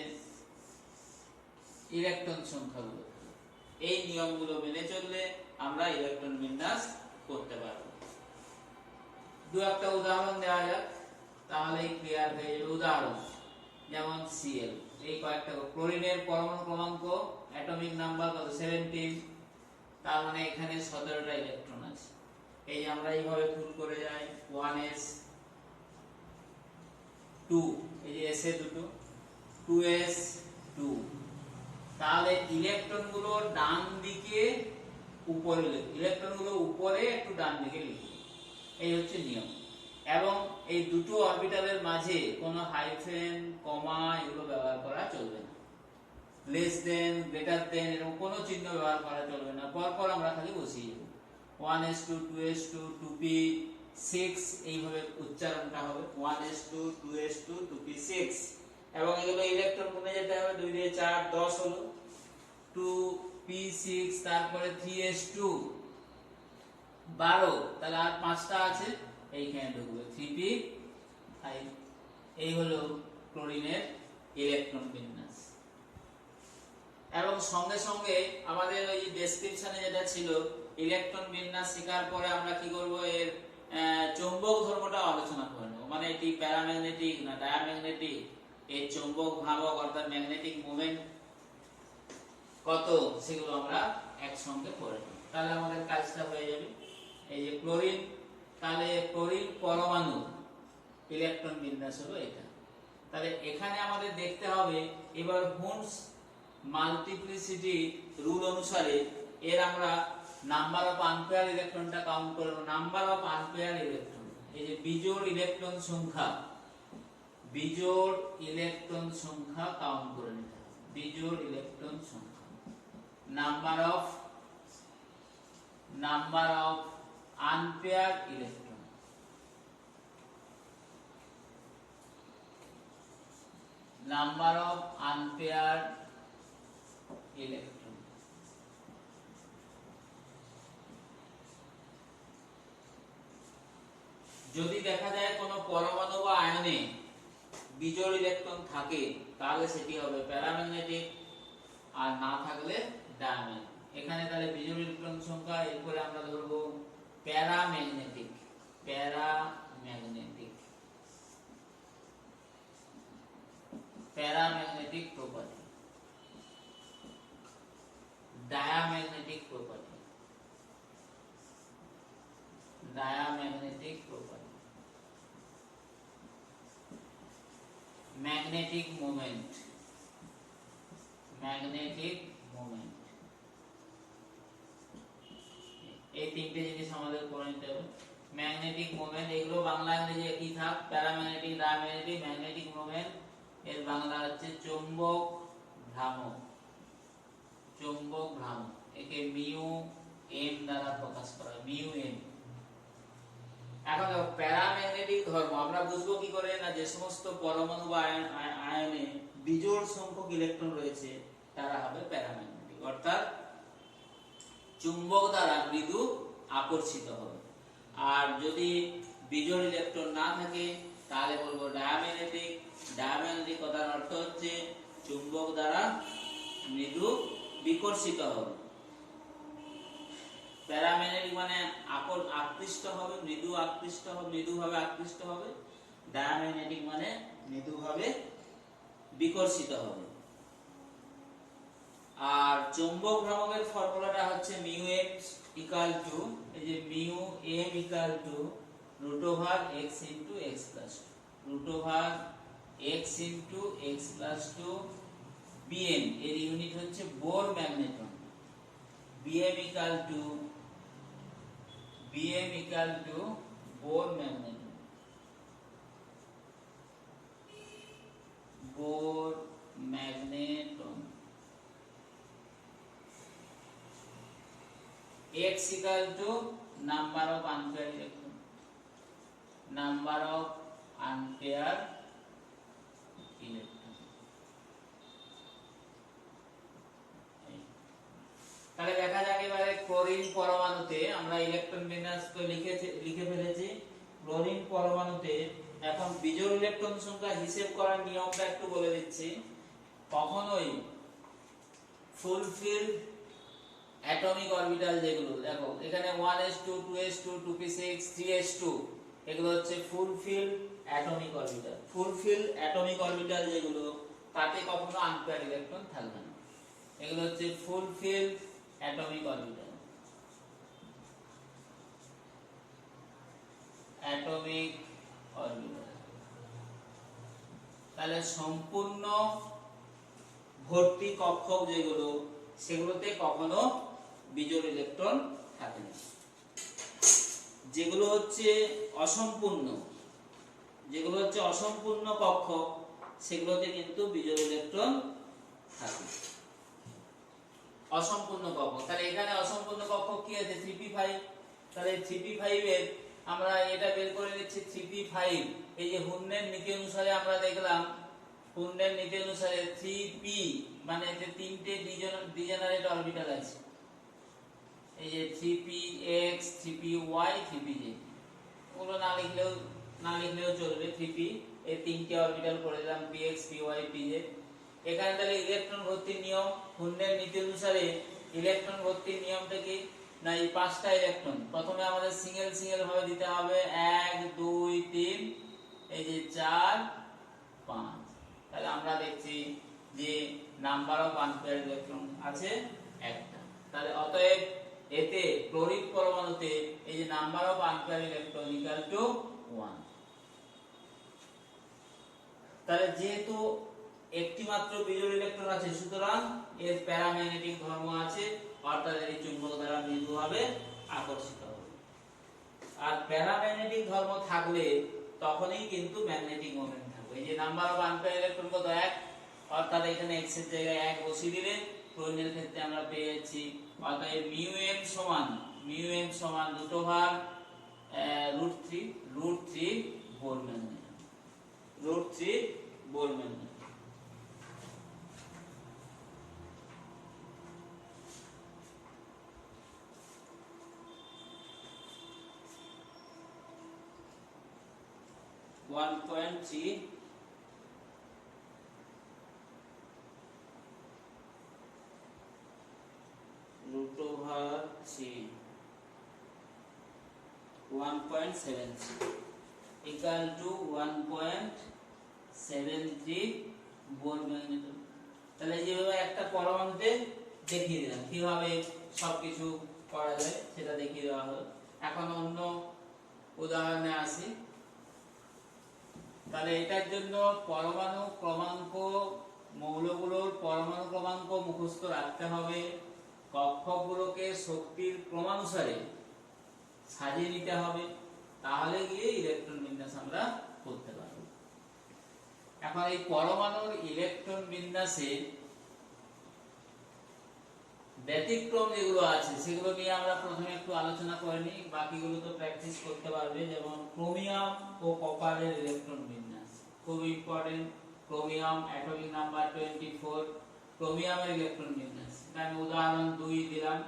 ইলেকট্রন সংখ্যাগুলো। এই নিয়মগুলো মেনে চললে আমরা ইলেকট্রন বিন্যাস করতে পারব। দু একটা উদাহরণ দেওয়া যাক, তাহলেই ক্লিয়ার হয়ে যাবে। উদাহরণ যেমন Cl, এই কয়েকটা ক্লোরিনের পরমাণু ক্রমাঙ্ক অ্যাটমিক নাম্বার কত? 17। তার মানে এখানে 17টা ইলেকট্রন আছে। এই যে আমরা এইভাবে ফুল করে যাই, 1s 2, এই যে s এ দুটো, 2s 2। তাহলে ইলেকট্রনগুলো ডান দিকে উপরে, ইলেকট্রনগুলো উপরে একটু ডান দিকে লিখি, এই হচ্ছে নিয়ম। এবং এই দুটো অরবিটালের মাঝে কোনো হাইফেন, কমা এগুলো ব্যবহার করা চলবে না। লেস দেন, গ্রেটার দেন এরকম কোনো চিহ্ন ব্যবহার করা চলবে না। পরপর আমরা খালি বসিয়ে দেব। 1s2 2s2 2p 6, এইভাবে উচ্চারণটা হবে। 1s2 2s2 2p 6। এবং এগুলো ইলেকট্রন গুণে যেতে হবে, 2 দিয়ে 4 10 হলো, 2p6, তারপরে 3s2 12, তাহলে আর 5টা আছে, এইখানে ঢুকবে 3p5। এই হলো ক্লোরিনের ইলেকট্রন বিন্যাস। এবং সঙ্গে সঙ্গে আমাদের ওই ডেসক্রিপশনে যেটা ছিল, ইলেকট্রন বিন্যাস শেখার পরে আমরা কি করব, এর চৌম্বক ধর্মটা আলোচনা করে নেব। মানে এটি প্যারাম্যাগনেটিক না ডায়াম্যাগনেটিক, এর চৌম্বক ভ্রামক অর্থাৎ ম্যাগনেটিক মোমেন্ট কত, সেগুলো আমরা একসঙ্গে করে নেব। তাহলে আমাদের কাজটা হয়ে যাবে। এই যে ক্লোরিন, তাহলে ক্লোরিন পরমাণু ইলেকট্রন বিন্যাস হলো এটা। তাহলে এখানে আমাদের দেখতে হবে এবার হুন্স মাল্টিপ্লিসিটি রুল অনুসারে এর আমরা নাম্বার অফ আনপেয়ার ইলেকট্রনটা কাউন্ট করব। নাম্বার অফ আনপেয়ার ইলেকট্রন, এই যে বিজোড় ইলেকট্রন কাউন্ট করে নিতে হবে। বিজোড় ইলেকট্রন সংখ্যা, number of unpair electron, number of unpair electron. যদি দেখা যায় কোনো পরমাণু বা আয়নে বিজোড় ইলেকট্রন থাকে তাহলে সেটি হবে প্যারাম্যাগনেটিক, আর না থাকলে ডায়াম্যাগনেটিক। এখানে তাহলে বিজোড় ইলেকট্রন সংখ্যা, এরপরে আমরা ধরব paramagnetic, paramagnetic property, diamagnetic property, magnetic moment, এই তিনটে জিনিস আমাদের করে নিতে হবে। ম্যাগনেটিক মোমেন্ট, এগুলো বাংলা ইংরেজি একই থাক, প্যারাম্যাগনেটিক, ডায়াম্যাগনেটিক। ম্যাগনেটিক মোমেন্ট এর বাংলা হচ্ছে চৌম্বক ভ্রামক, একে মিউ এম দ্বারা প্রকাশ করা হয়, মিউ এম। এখন দেখো প্যারাম্যাগনেটিক ধর্ম আমরা বুঝবো কি করে, না যে সমস্ত পরমাণু বা আয়নে বিজোড় সংখ্যক ইলেকট্রন রয়েছে তারা হবে প্যারাম্যাগনেটিক, অর্থাৎ চুম্বক দ্বারা মৃদু আকর্ষিত হবে। আর যদি বিজোড় ইলেকট্রন না থাকে তাহলে বলবো ডায়াম্যাগনেটিক। ডায়াম্যাগনেটিক কথার অর্থ হচ্ছে চুম্বক দ্বারা মৃদু বিকর্ষিত হবে। প্যারাম্যাগনেটিক মানে আকৃষ্ট হবে, মৃদুভাবে আকৃষ্ট হবে। ডায়াম্যাগনেটিক মানে মৃদুভাবে বিকর্ষিত হবে। আর চৌম্বক ভ্রামকের ফর্মুলাটা হচ্ছে মিউ এম ইকুয়াল টু, এই যে mu M equal to √x into x plus 2, √x into x plus 2 bm, এর ইউনিট হচ্ছে Bohr magneton. bm equal to Bohr magneton, x equal to number of unpaired electron, তাহলে দেখা যাক এবারে chlorine পরমাণুতে আমরা ইলেকট্রন বিন্যাস তো লিখে ফেলেছি। ক্লোরিন পরমাণুতে এখন বিজোড় ইলেকট্রন সংখ্যা হিসেব করার নিয়মটা একটু বলে দিচ্ছি। কখনোই ফুলফিল অ্যাটমিক অরবিটাল যেগুলো, দেখো এখানে 1s2 2s2 2p6 3s2, এগুলো হচ্ছে ফুলফিল অ্যাটমিক অরবিটাল যেগুলো, তাতে কখনো আনপেয়ার ইলেকট্রন থাকবে না। এগুলো হচ্ছে ফুলফিল অ্যাটমিক অরবিটাল, তাহলে সম্পূর্ণ ভর্তি কক্ষক যেগুলো, সেগুলোতে কখনো বিজোড় ইলেকট্রন থাকে না। যেগুলো হচ্ছে অসম্পূর্ণ কক্ষক, সেগুলোতে কিন্তু বিজোড় ইলেকট্রন থাকে। অসম্পূর্ণ কক্ষক, তাহলে এখানে অসম্পূর্ণ কক্ষক কি আছে 3p5, তাহলে 3p5 এর আমরা এটা বের করে নিচ্ছি 3p5। এই যে হুন্নের নীতি অনুসারে আমরা দেখলাম, হুন্নের নীতি অনুসারে 3p মানে এতে তিনটে ডিজেনারেট অরবিটাল আছে। এই যে 3px 3py 3pz, ওগুলো না লিখলেও চলবে। 3p এই তিনটে অরবিটাল করে দিলাম, px py pz। এখানে তাহলে ইলেকট্রন ভর্তির নিয়ম, হুন্নের নীতি অনুসারে ইলেকট্রন ভর্তির নিয়মটা কি, না এই পাঁচটা ইলেকট্রন প্রথমে আমাদের সিঙ্গেল ভাবে দিতে হবে, 1 2 3, এই যে 4 5। তাহলে আমরা দেখছি যে নাম্বার অফ আনপেয়ার্ড ইলেকট্রন আছে একটা। তাহলে অতএব এতে ক্লোরিন পরমাণুতে এই যে number of unpaired electron equal to 1। তাহলে যেহেতু একটি মাত্র বিজোড় ইলেকট্রন আছে, সুতরাং এর প্যারাম্যাগনেটিক ধর্ম আছে, অর্থাৎ এর চুম্বক দ্বারা মৃদুভাবে আকর্ষিত হবে। আর প্যারাম্যাগনেটিক ধর্ম থাকলে তখনই কিন্তু ম্যাগনেটিক মোমেন্ট থাকবে। এই যে নাম্বার অফ আনপেয়ার ইলেকট্রন কত 1, অর্থাৎ এখানে x এর জায়গায় 1 বসিয়ে দিলে ক্লোরিনের ক্ষেত্রে আমরা পেয়ে যাচ্ছি, অর্থাৎ μm সমান √3 বোলম্যান, √3 বোলম্যান। (1.3) √3 1.73 equal to 1.73 বোর ম্যাগনেটিক। তাহলে যেভাবে একটা পরমাণুতে দেখিয়ে দিলাম কিভাবে সবকিছু করা যায় সেটা দেখিয়ে দেওয়া হলো। এখন অন্য উদাহরণে আসি। তাহলে এটার জন্য পরমাণু ক্রমাঙ্ক, মৌলগুলোর পরমাণু ক্রমাঙ্ক মুখস্থ রাখতে হবে, কক্ষকগুলোকে শক্তির ক্রমানুসারে সাজিয়ে নিতে হবে, তাহলে গিয়ে ইলেকট্রন বিন্যাস আমরা করতে পারব। এখন এই পরমাণুর ইলেকট্রন বিন্যাসে ব্যতিক্রম যেগুলো আছে সেগুলো নিয়ে আমরা প্রথমে একটু আলোচনা করে নিই, বাকিগুলো তো প্র্যাকটিস করতে পারবে। যেমন ক্রোমিয়াম ও কপারের ইলেকট্রন বিন্যাস খুব ইম্পর্টেন্ট। ক্রোমিয়াম অ্যাটমিক নাম্বার 24, ক্রোমিয়ামের ইলেকট্রন বিন্যাস আমি উদাহরণ 2 দিলাম।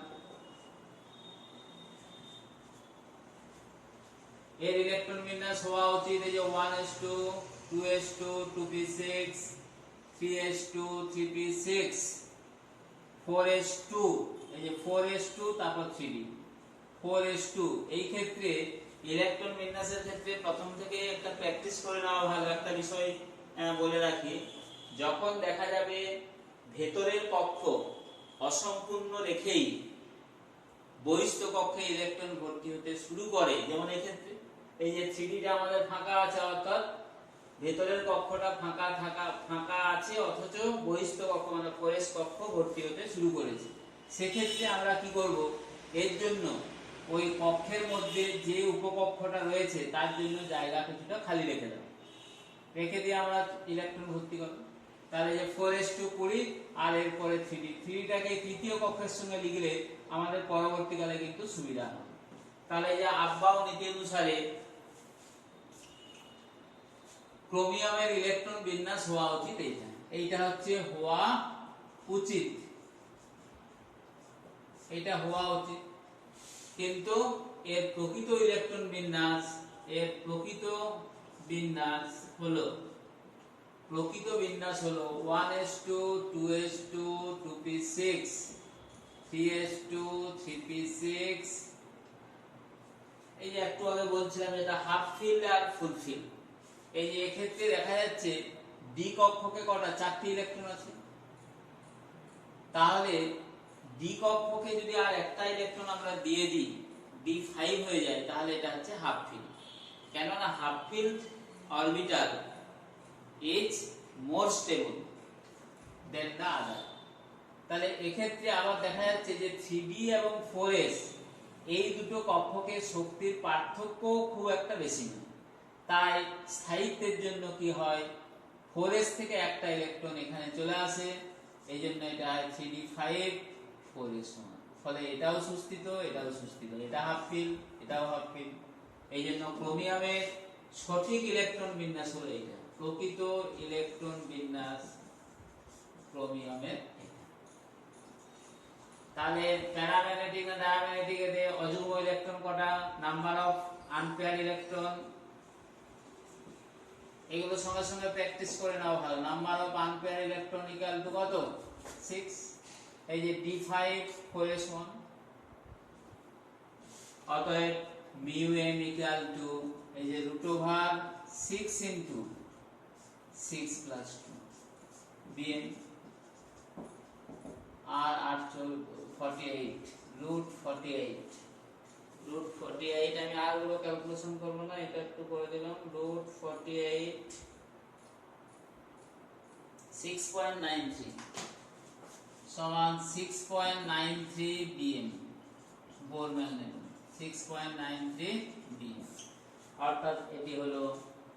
এর ইলেকট্রন বিন্যাস হওয়া উচিত এই যে 1s2 2s2 2p6 3s2 3p6 4s2, এই যে 4s2 তারপর 3d 4s2। এই ক্ষেত্রে ইলেকট্রন বিন্যাসের ক্ষেত্রে প্রথম থেকে একটা প্র্যাকটিস করে নেওয়া ভালো। একটা বিষয় বলে রাখি, যখন দেখা যাবে ভেতরের কক্ষ অসম্পূর্ণ রেখেই বহিস্থ কক্ষে ইলেকট্রন ভর্তি হতে শুরু করে, যেমন এই ক্ষেত্রে এই যে 3dটা আমাদের ফাঁকা আছে, অর্থাৎ ভেতরের কক্ষটা ফাঁকা আছে অথচ বহিস্থ কক্ষ মানে 4s কক্ষ ভর্তি হতে শুরু করেছে। সেক্ষেত্রে আমরা কি করব, এর জন্য ওই কক্ষের মধ্যে যে উপকক্ষটা রয়েছে তার জন্য জায়গা কিছুটা খালি রেখে দিয়ে আমরা ইলেকট্রন ভর্তি করব। তাহলে যে 4s2 20 আর এরপরে 3dটাকে তৃতীয় কক্ষের সঙ্গে লিখলে আমাদের পরবর্তীকালে কিন্তু সুবিধা হবে। তাহলে এই যে আব্বাও নীতি অনুসারে ক্রোমিয়ামের ইলেকট্রন বিন্যাস হওয়া উচিত এইটা হচ্ছে হওয়া উচিত, এটা হওয়া উচিত। কিন্তু এর প্রকৃত ইলেকট্রন বিন্যাস, হলো 1s2 2s2 2p6 3s2 3p6। এই যে একটু আগে বলছিলাম এটা হাফ ফিল্ড আর ফুল ফিল্ড। এই যে এক্ষেত্রে দেখা যাচ্ছে ডি কক্ষকে কটা 4টি ইলেকট্রন আছে, তাহলে ডি কক্ষকে যদি আর একটা ইলেকট্রন আমরা দিয়ে দিই d5 হয়ে যায়, তাহলে এটা হচ্ছে হাফ ফিল্ড। কেননা half filled orbital is more stable than the other. তাহলে এক্ষেত্রে আবার দেখা যাচ্ছে যে 3d এবং 4s এই দুটো কক্ষকে শক্তির পার্থক্য খুব একটা বেশি নয়, তাই স্থায়িত্বের জন্য কি হয় 4s থেকে একটা ইলেকট্রন এখানে চলে আসে, এই জন্য এটা হয় 3d5 4s সমান। ফলে এটাও সুস্থিত এটাও সুস্থিত, এটা হাফ ফিল্ড এটাও হাফ ফিল্ড। এই জন্য ক্রোমিয়ামের সঠিক ইলেকট্রন বিন্যাস হলো এটা, প্রকৃত ইলেকট্রন বিন্যাস ক্রোমিয়ামের। তাহলে প্যারাম্যাগনেটিক না ডায়াম্যাগনেটিক এতে অযুগ্ম ইলেকট্রন কটা, নাম্বার অফ আনপেয়ার ইলেকট্রন, এগুলো সঙ্গে সঙ্গে প্র্যাকটিস করে নাও ভালো। Number of unpair electron equal to কত 6, এই যে d5 4s1, অতএব μm ইকুয়াল টু এই যে √6 into 6 plus 2 bm আর 48 √48 আমি আর গুলো ক্যালকুলেশন করব না, এটা একটু করে দিলাম। √48 6.93 সমান 6.93 bm বোর ম্যাগনেট। 6.93 ডি, অর্থাৎ এটি হলো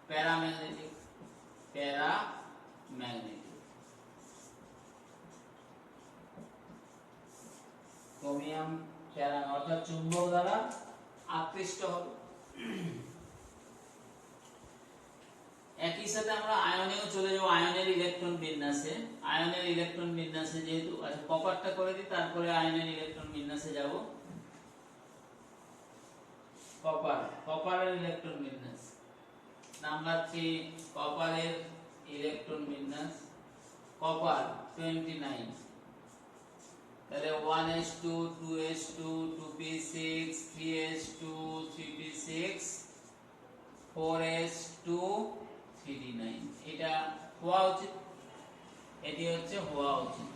প্যারাম্যাগনেটিক। ক্রোমিয়াম অর্থাৎ চুম্বক দ্বারা আকৃষ্ট হবে। একই সাথে আমরা আয়নেও চলে যাব, আয়নের ইলেকট্রন বিন্যাসে যেহেতু আচ্ছা কপারটা করে দিই, তারপরে আয়নের ইলেকট্রন বিন্যাসে যাব। কপারের ইলেকট্রন বিন্যাস নাম্বার 3, কপারের ইলেকট্রন বিন্যাস। কপার 29, তাহলে 1s2 2s2 2p6 3s2 3p6 4s2 3d9, এটা হওয়া উচিত, এটি হচ্ছে হওয়া উচিত।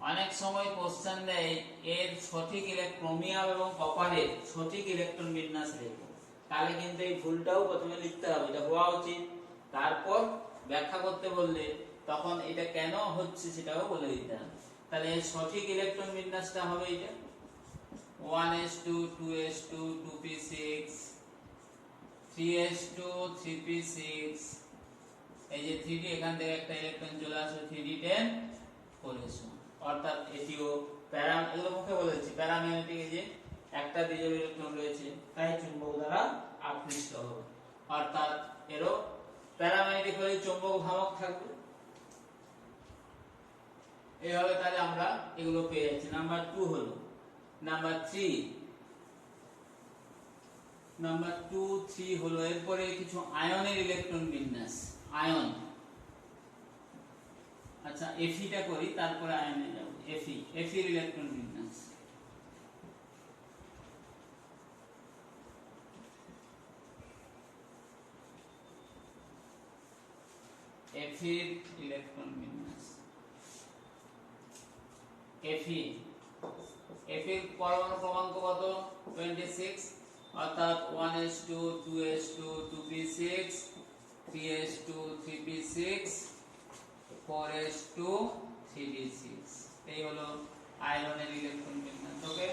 অনেক সময় কোশ্চেন দেয় এর সঠিক ক্রোমিয়াম এবং কপারের সঠিক ইলেকট্রন বিন্যাস লেখো, তাহলে কিন্তু এই ভুলটাও প্রথমে লিখতে হবে, এটা হওয়া উচিত। তারপর ব্যাখ্যা করতে বললে তখন এটা কেন হচ্ছে সেটাও বলে দিতে হবে। তাহলে এর সঠিক ইলেকট্রন বিন্যাসটা হবে এটা 1s2 2s2 2p6 3s2 3p6, এই যে 3d এখান থেকে একটা ইলেকট্রন চলে আসবে 3d10 4s1, অর্থাৎ এটিও এগুলো মুখে বলেছি প্যারাম্যাগনেটিক, এই যে একটা দ্বিতীয় ইলেকট্রন রয়েছে তাই চুম্বক দ্বারা আকৃষ্ট হবে, অর্থাৎ এরও প্যারাম্যাগনেটিক হলে চুম্বক ভ্রামক থাকবে। এইভাবে তাহলে আমরা এগুলো পেয়ে যাচ্ছি। নাম্বার 2 হলো। নাম্বার 3 হলো এরপরে কিছু আয়নের ইলেকট্রন বিন্যাস। আয়ন, আচ্ছা এফিটা করি তারপরে আয়নে যাব। এফির ইলেকট্রন বিন্যাস। এফির ইলেকট্রন বিন্যাস। এফির পরমাণু ক্রমাঙ্ক কত? 26, অর্থাৎ 1s2 2s2 2p6 3s2 3p6 4s2 3d6, এই হলো আয়রনের ইলেকট্রন বিন্যাস। ওকে,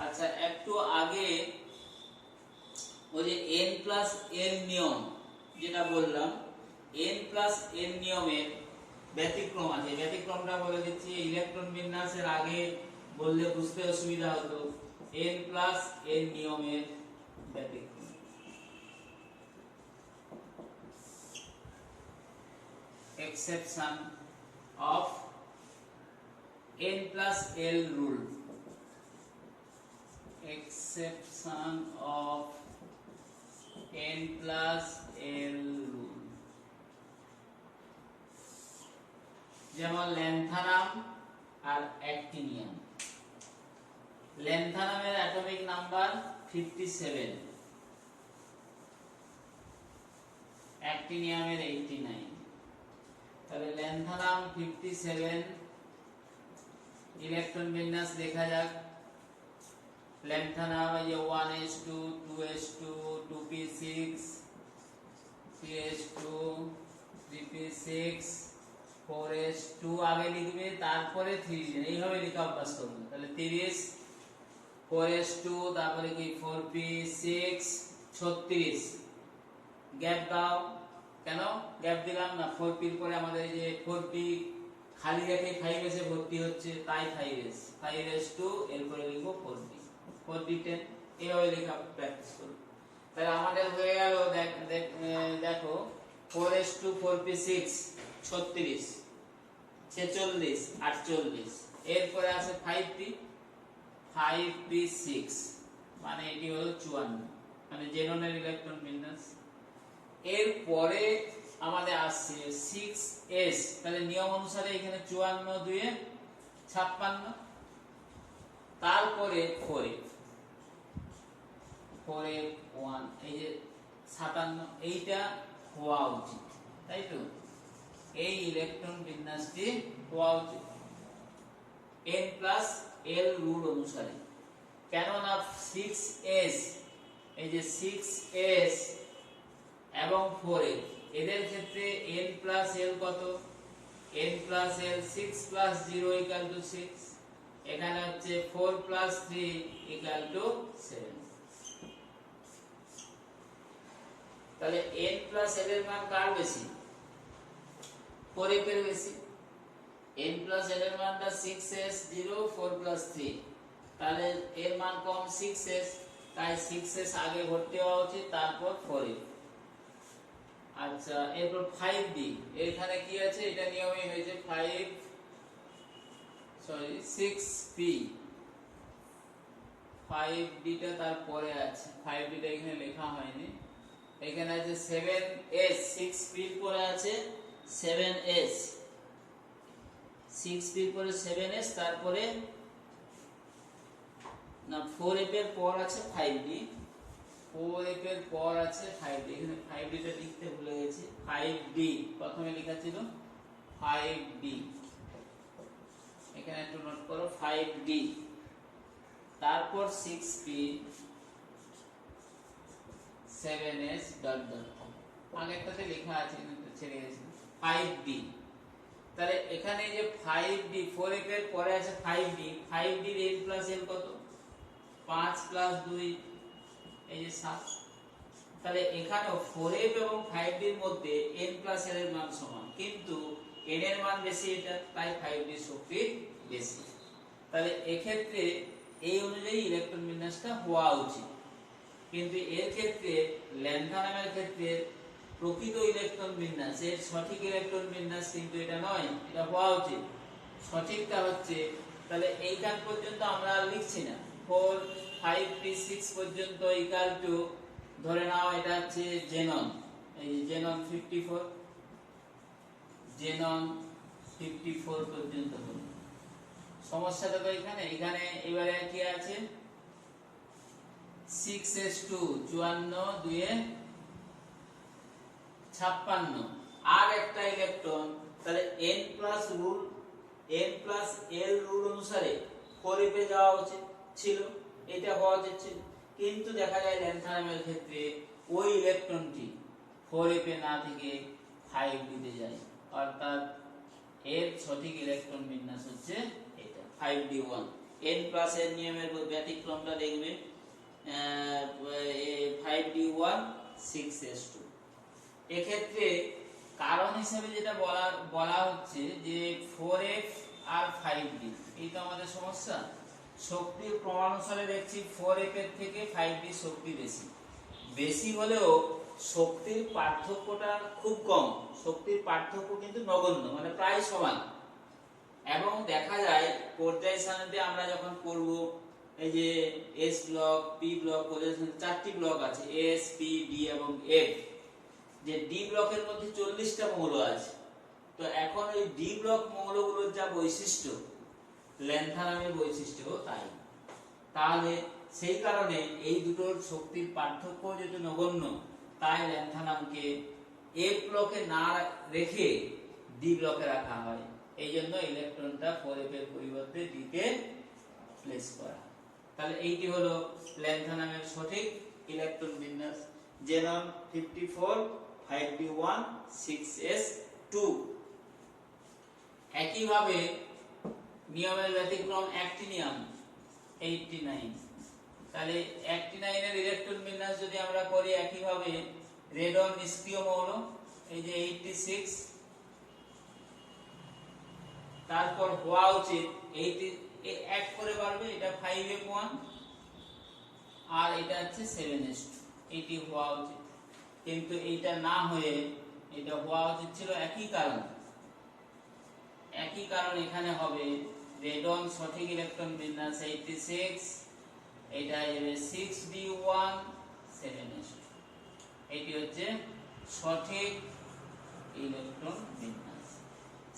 আচ্ছা একটু আগে ওই যে n+n নিয়ম যেটা বললাম, n+n নিয়মের ব্যতিক্রম আছে, ব্যতিক্রমটা বলে দিচ্ছি। ইলেকট্রন বিন্যাসের আগে বললে বুঝতে অসুবিধা হতো, n+n নিয়মের ব্যতিক্রম। Exception of n+l rule. Exception of n+l rule. যেমন ল্যান্থানাম আর অ্যাক্টিনিয়াম। ল্যান্থানামের অ্যাটমিক নাম্বার 57, অ্যাক্টিনিয়ামের 89। তাহলে ল্যান্থানাম 57, ইলেকট্রন বিন্যাস দেখা যাক। ল্যান্থানাম এই যে 1s2 2s2 2p6 3s2 3p6 4s2 আগে লিখবে, তারপরে 3 এইভাবে লেখা অভ্যাস করবে। তাহলে 30 4s2, তারপরে কি 4p6 36, গ্যাপ দাও। কেন গ্যাপ দিলাম না? 4p এর পরে আমাদের এই যে 4p খালি রেখে 5s এ ভর্তি হচ্ছে, তাই 5s2 এরপরে লিখবো 4p 10, এইভাবে লেখা প্র্যাকটিস করব। তাহলে আমাদের হয়ে গেল দেখো 4s2 4p6 36 46 48, এরপরে আছে 5p6, মানে এটি হলো 54, মানে জেননের ইলেকট্রন বিন্যাস। এরপরে আমাদের আসছে 6s, তাহলে নিয়ম অনুসারে এখানে 54 2 56, তারপরে 4f1 এই যে 57, এইটা হওয়া উচিত, তাই তো? এই ইলেকট্রন বিন্যাসটি হওয়া উচিত n+l রুল অনুসারে। কেননা 6s, এই যে 6s এবং 4f এদের ক্ষেত্রে n+l কত? n+l 6 + 0 = 6, এখানে হচ্ছে 4 প্লাস 3 ইকুয়াল টু 7। তাহলে n প্লাস l এর মান কার বেশি? 4f এর বেশি। n প্লাস l এর মানটা 6s 0 4 প্লাস 3, তাহলে এর মান কম 6s, তাই 6s আগে ভর্তি হওয়া উচিত, তারপর 4f। আচ্ছা, এরপর 5d, এখানে কি আছে? এটা নিয়মই হয়েছে 6p, 5d টা তারপরে আছে, 5d টা এখানে লেখা হয়নি। এখানে আছে 7s, 6p এর পরে আছে 7s, 6p এর পরে 7s, তারপরে না 4f এর পর আছে 5d, 4f এর পর আছে 5d। এখানে 5d টা লিখতে ভুলে গেছি, 5d প্রথমে লেখা ছিল 5d, এখানে একটু নোট করো 5d, তারপর 6p 7s ডট ডট, আগেরটাতে লেখা আছে কিন্তু ছেড়ে গেছে 5d। তাহলে এখানে যে 5d 4f এর পরে আছে 5d, 5d এর n প্লাস l কত? 5 প্লাস 2 এই যে 7। তাহলে এখানে 4f এবং 5d এর মধ্যে n প্লাস l এর মান সমান, কিন্তু n এর মান বেশি এটা, তাই 5d শক্তি বেশি। তাহলে এক্ষেত্রে এই অনুযায়ী ইলেকট্রন বিন্যাসটা হওয়া উচিত, কিন্তু এর ক্ষেত্রে ল্যান্থানামের ক্ষেত্রে প্রকৃত ইলেকট্রন বিন্যাস, এর সঠিক ইলেকট্রন বিন্যাস কিন্তু এটা নয়, এটা হওয়া উচিত। সঠিকটা হচ্ছে, তাহলে এইখান পর্যন্ত আমরা আর লিখছি না, 4 5 3 6 পর্যন্ত ইকুয়াল টু, ধরে নাও এটা হচ্ছে জেনন, এই যে জেনন 54, জেনন 54 পর্যন্ত হলো। সমস্যাটা তো এখানে এবারে কি আছে? 6s2 54 2 এ 56, আর একটা ইলেকট্রন, তাহলে n প্লাস l রুল অনুসারে 4f এ যাওয়া উচিত ছিল, এটা হওয়া উচিত ছিল, কিন্তু দেখা যায় ল্যান্থানামের ক্ষেত্রে ওই ইলেকট্রনটি 4f এ না থেকে 5d তে যায়, অর্থাৎ এর সঠিক ইলেকট্রন বিন্যাস হচ্ছে এটা 5d1। n প্লাস l নিয়মের ব্যতিক্রমটা দেখবে, 5d1 6s2। এক্ষেত্রে কারণ হিসেবে যেটা বলা হচ্ছে যে 4f আর 5d, এই তো আমাদের সমস্যা। শক্তির ক্রমানুসারে দেখছি 4f এর থেকে 5d শক্তি বেশি, বেশি হলেও শক্তির পার্থক্যটা খুব কম, শক্তির পার্থক্য কিন্তু নগণ্য, মানে প্রায় সমান। এবং দেখা যায় পর্যায় সারণীতে আমরা যখন করব, এই যে s ব্লক, p ব্লক, পর্যায় সারণীতে 4টি ব্লক আছে, s p d এবং f, যে ডি ব্লকের মধ্যে 40টা মৌল আছে। তো এখন এই ডি ব্লক মৌলগুলোর যা বৈশিষ্ট্য, ল্যান্থানামের বৈশিষ্ট্যও তাই। তাহলে সেই কারণে এই দুটোর শক্তির পার্থক্য যেহেতু নগণ্য, তাই ল্যান্থানামকে এফ ব্লকে না রেখে ডি ব্লকে রাখা হয়। এই জন্য ইলেকট্রনটা 4f এর পরিবর্তে ডি তে প্লেস করা। তাহলে এইটি হলো ল্যান্থানামের সঠিক ইলেকট্রন বিন্যাস, জেনন 54 5d1 6s2। একইভাবে নিয়মের ব্যতিক্রম অ্যাক্টিনিয়াম 89। তাহলে অ্যাক্টিনাইনের ইলেকট্রন বিন্যাস যদি আমরা করি একইভাবে, রেডন নিষ্ক্রিয় মৌল, এই যে 86, তারপর হওয়া উচিত 80 এক করে বাড়বে, এটা 5f1 আর এটা হচ্ছে 7s2, এটি হওয়া উচিত, কিন্তু এইটা না হয়ে এটা হওয়া উচিত ছিল। একই কারণ এখানে হবে, রেডন সঠিক ইলেকট্রন বিন্যাস 86, এটা হবে 6d1 7s2, এটি হচ্ছে সঠিক ইলেকট্রন বিন্যাস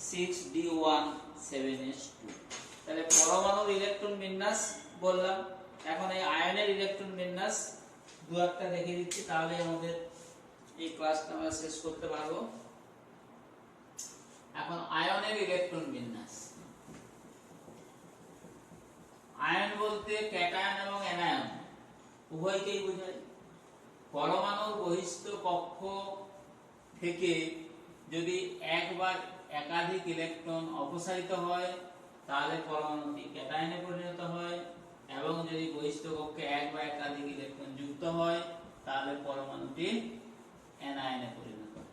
6d1 7s2। তাহলে পরমাণুর ইলেকট্রন বিন্যাস বললাম, এখন এই আয়নের ইলেকট্রন বিন্যাস দু একটা দেখিয়ে দিচ্ছি, তাহলে আমাদের এই ক্লাসটা আমরা শেষ করতে পারবো। এখন আয়নের ইলেকট্রন বিন্যাস, আয়ন বলতে ক্যাটায়ন এবং অ্যানায়ন উভয়কেই বোঝায়। পরমাণুর বহিস্থ কক্ষ থেকে যদি একবার একাধিক ইলেকট্রন অপসারিত হয়, তাহলে পরমাণুটি ক্যাটায়নে পরিণত হয়, এবং যদি বহিস্থ কক্ষে এক বা একাধিক ইলেকট্রন যুক্ত হয় তাহলে পরমাণুটি অ্যানায়নে পরিণত হয়।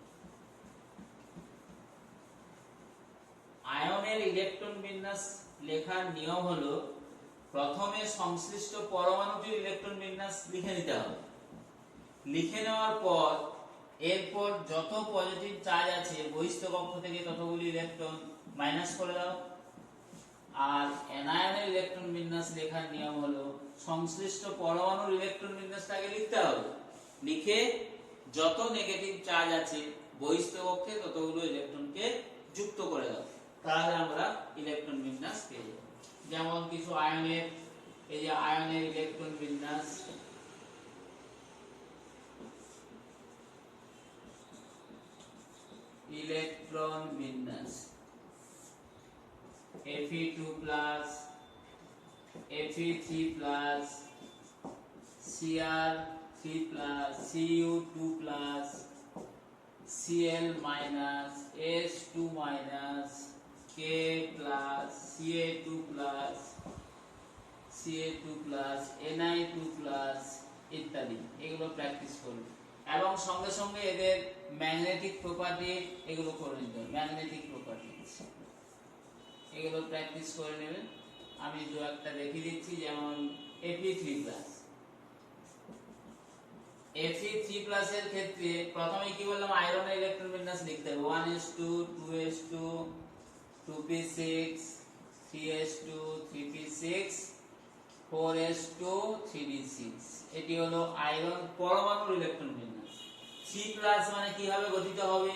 আয়নের ইলেকট্রন বিন্যাস লেখার নিয়ম হলো প্রথমে সংশ্লিষ্ট পরমাণুটির ইলেকট্রন বিন্যাস লিখে নিতে হবে। লিখে নেওয়ার পর এরপর যত পজিটিভ চার্জ আছে বহিস্থ কক্ষ থেকে ততগুলি ইলেকট্রন মাইনাস করে দাও। আর অ্যানায়নের ইলেকট্রন বিন্যাস লেখার নিয়ম হলো সংশ্লিষ্ট পরমাণুর ইলেকট্রন বিন্যাসটা আগে লিখতে হবে, লিখে যত নেগেটিভ চার্জ আছে বহিস্থ কক্ষে ততগুলো ইলেকট্রনকে যুক্ত করে দাও, তাহলে আমরা ইলেকট্রন বিন্যাস পেয়ে যাব। যেমন কিছু আয়নের, এই যে আয়নের ইলেকট্রন বিন্যাস, ইলেকট্রন বিন্যাস Fe2+, Fe3+, Cr3+, Cu2+, Cl-, S2-, K+, Ca2+, Ni2+, ইত্যাদি, এগুলো প্র্যাকটিস করবে। এবং সঙ্গে সঙ্গে এদের ম্যাগনেটিক প্রপার্টি এগুলো করে নিতে হবে, ম্যাগনেটিক প্রপার্টিজ এগুলো প্র্যাকটিস করে নেবেন। আমি দু একটা দেখিয়ে দিচ্ছি, যেমন Fe3+, Fe3+ এর ক্ষেত্রে প্রথমে কি বললাম, আয়রনের ইলেকট্রন বিন্যাস লিখতে হবে 1s2 2s2 2p6 3s2 3p6 4s2 3d6, এটি হলো আয়রন পরমাণুর ইলেকট্রন বিন্যাস। 3+ মানে কিভাবে গঠিত হবে,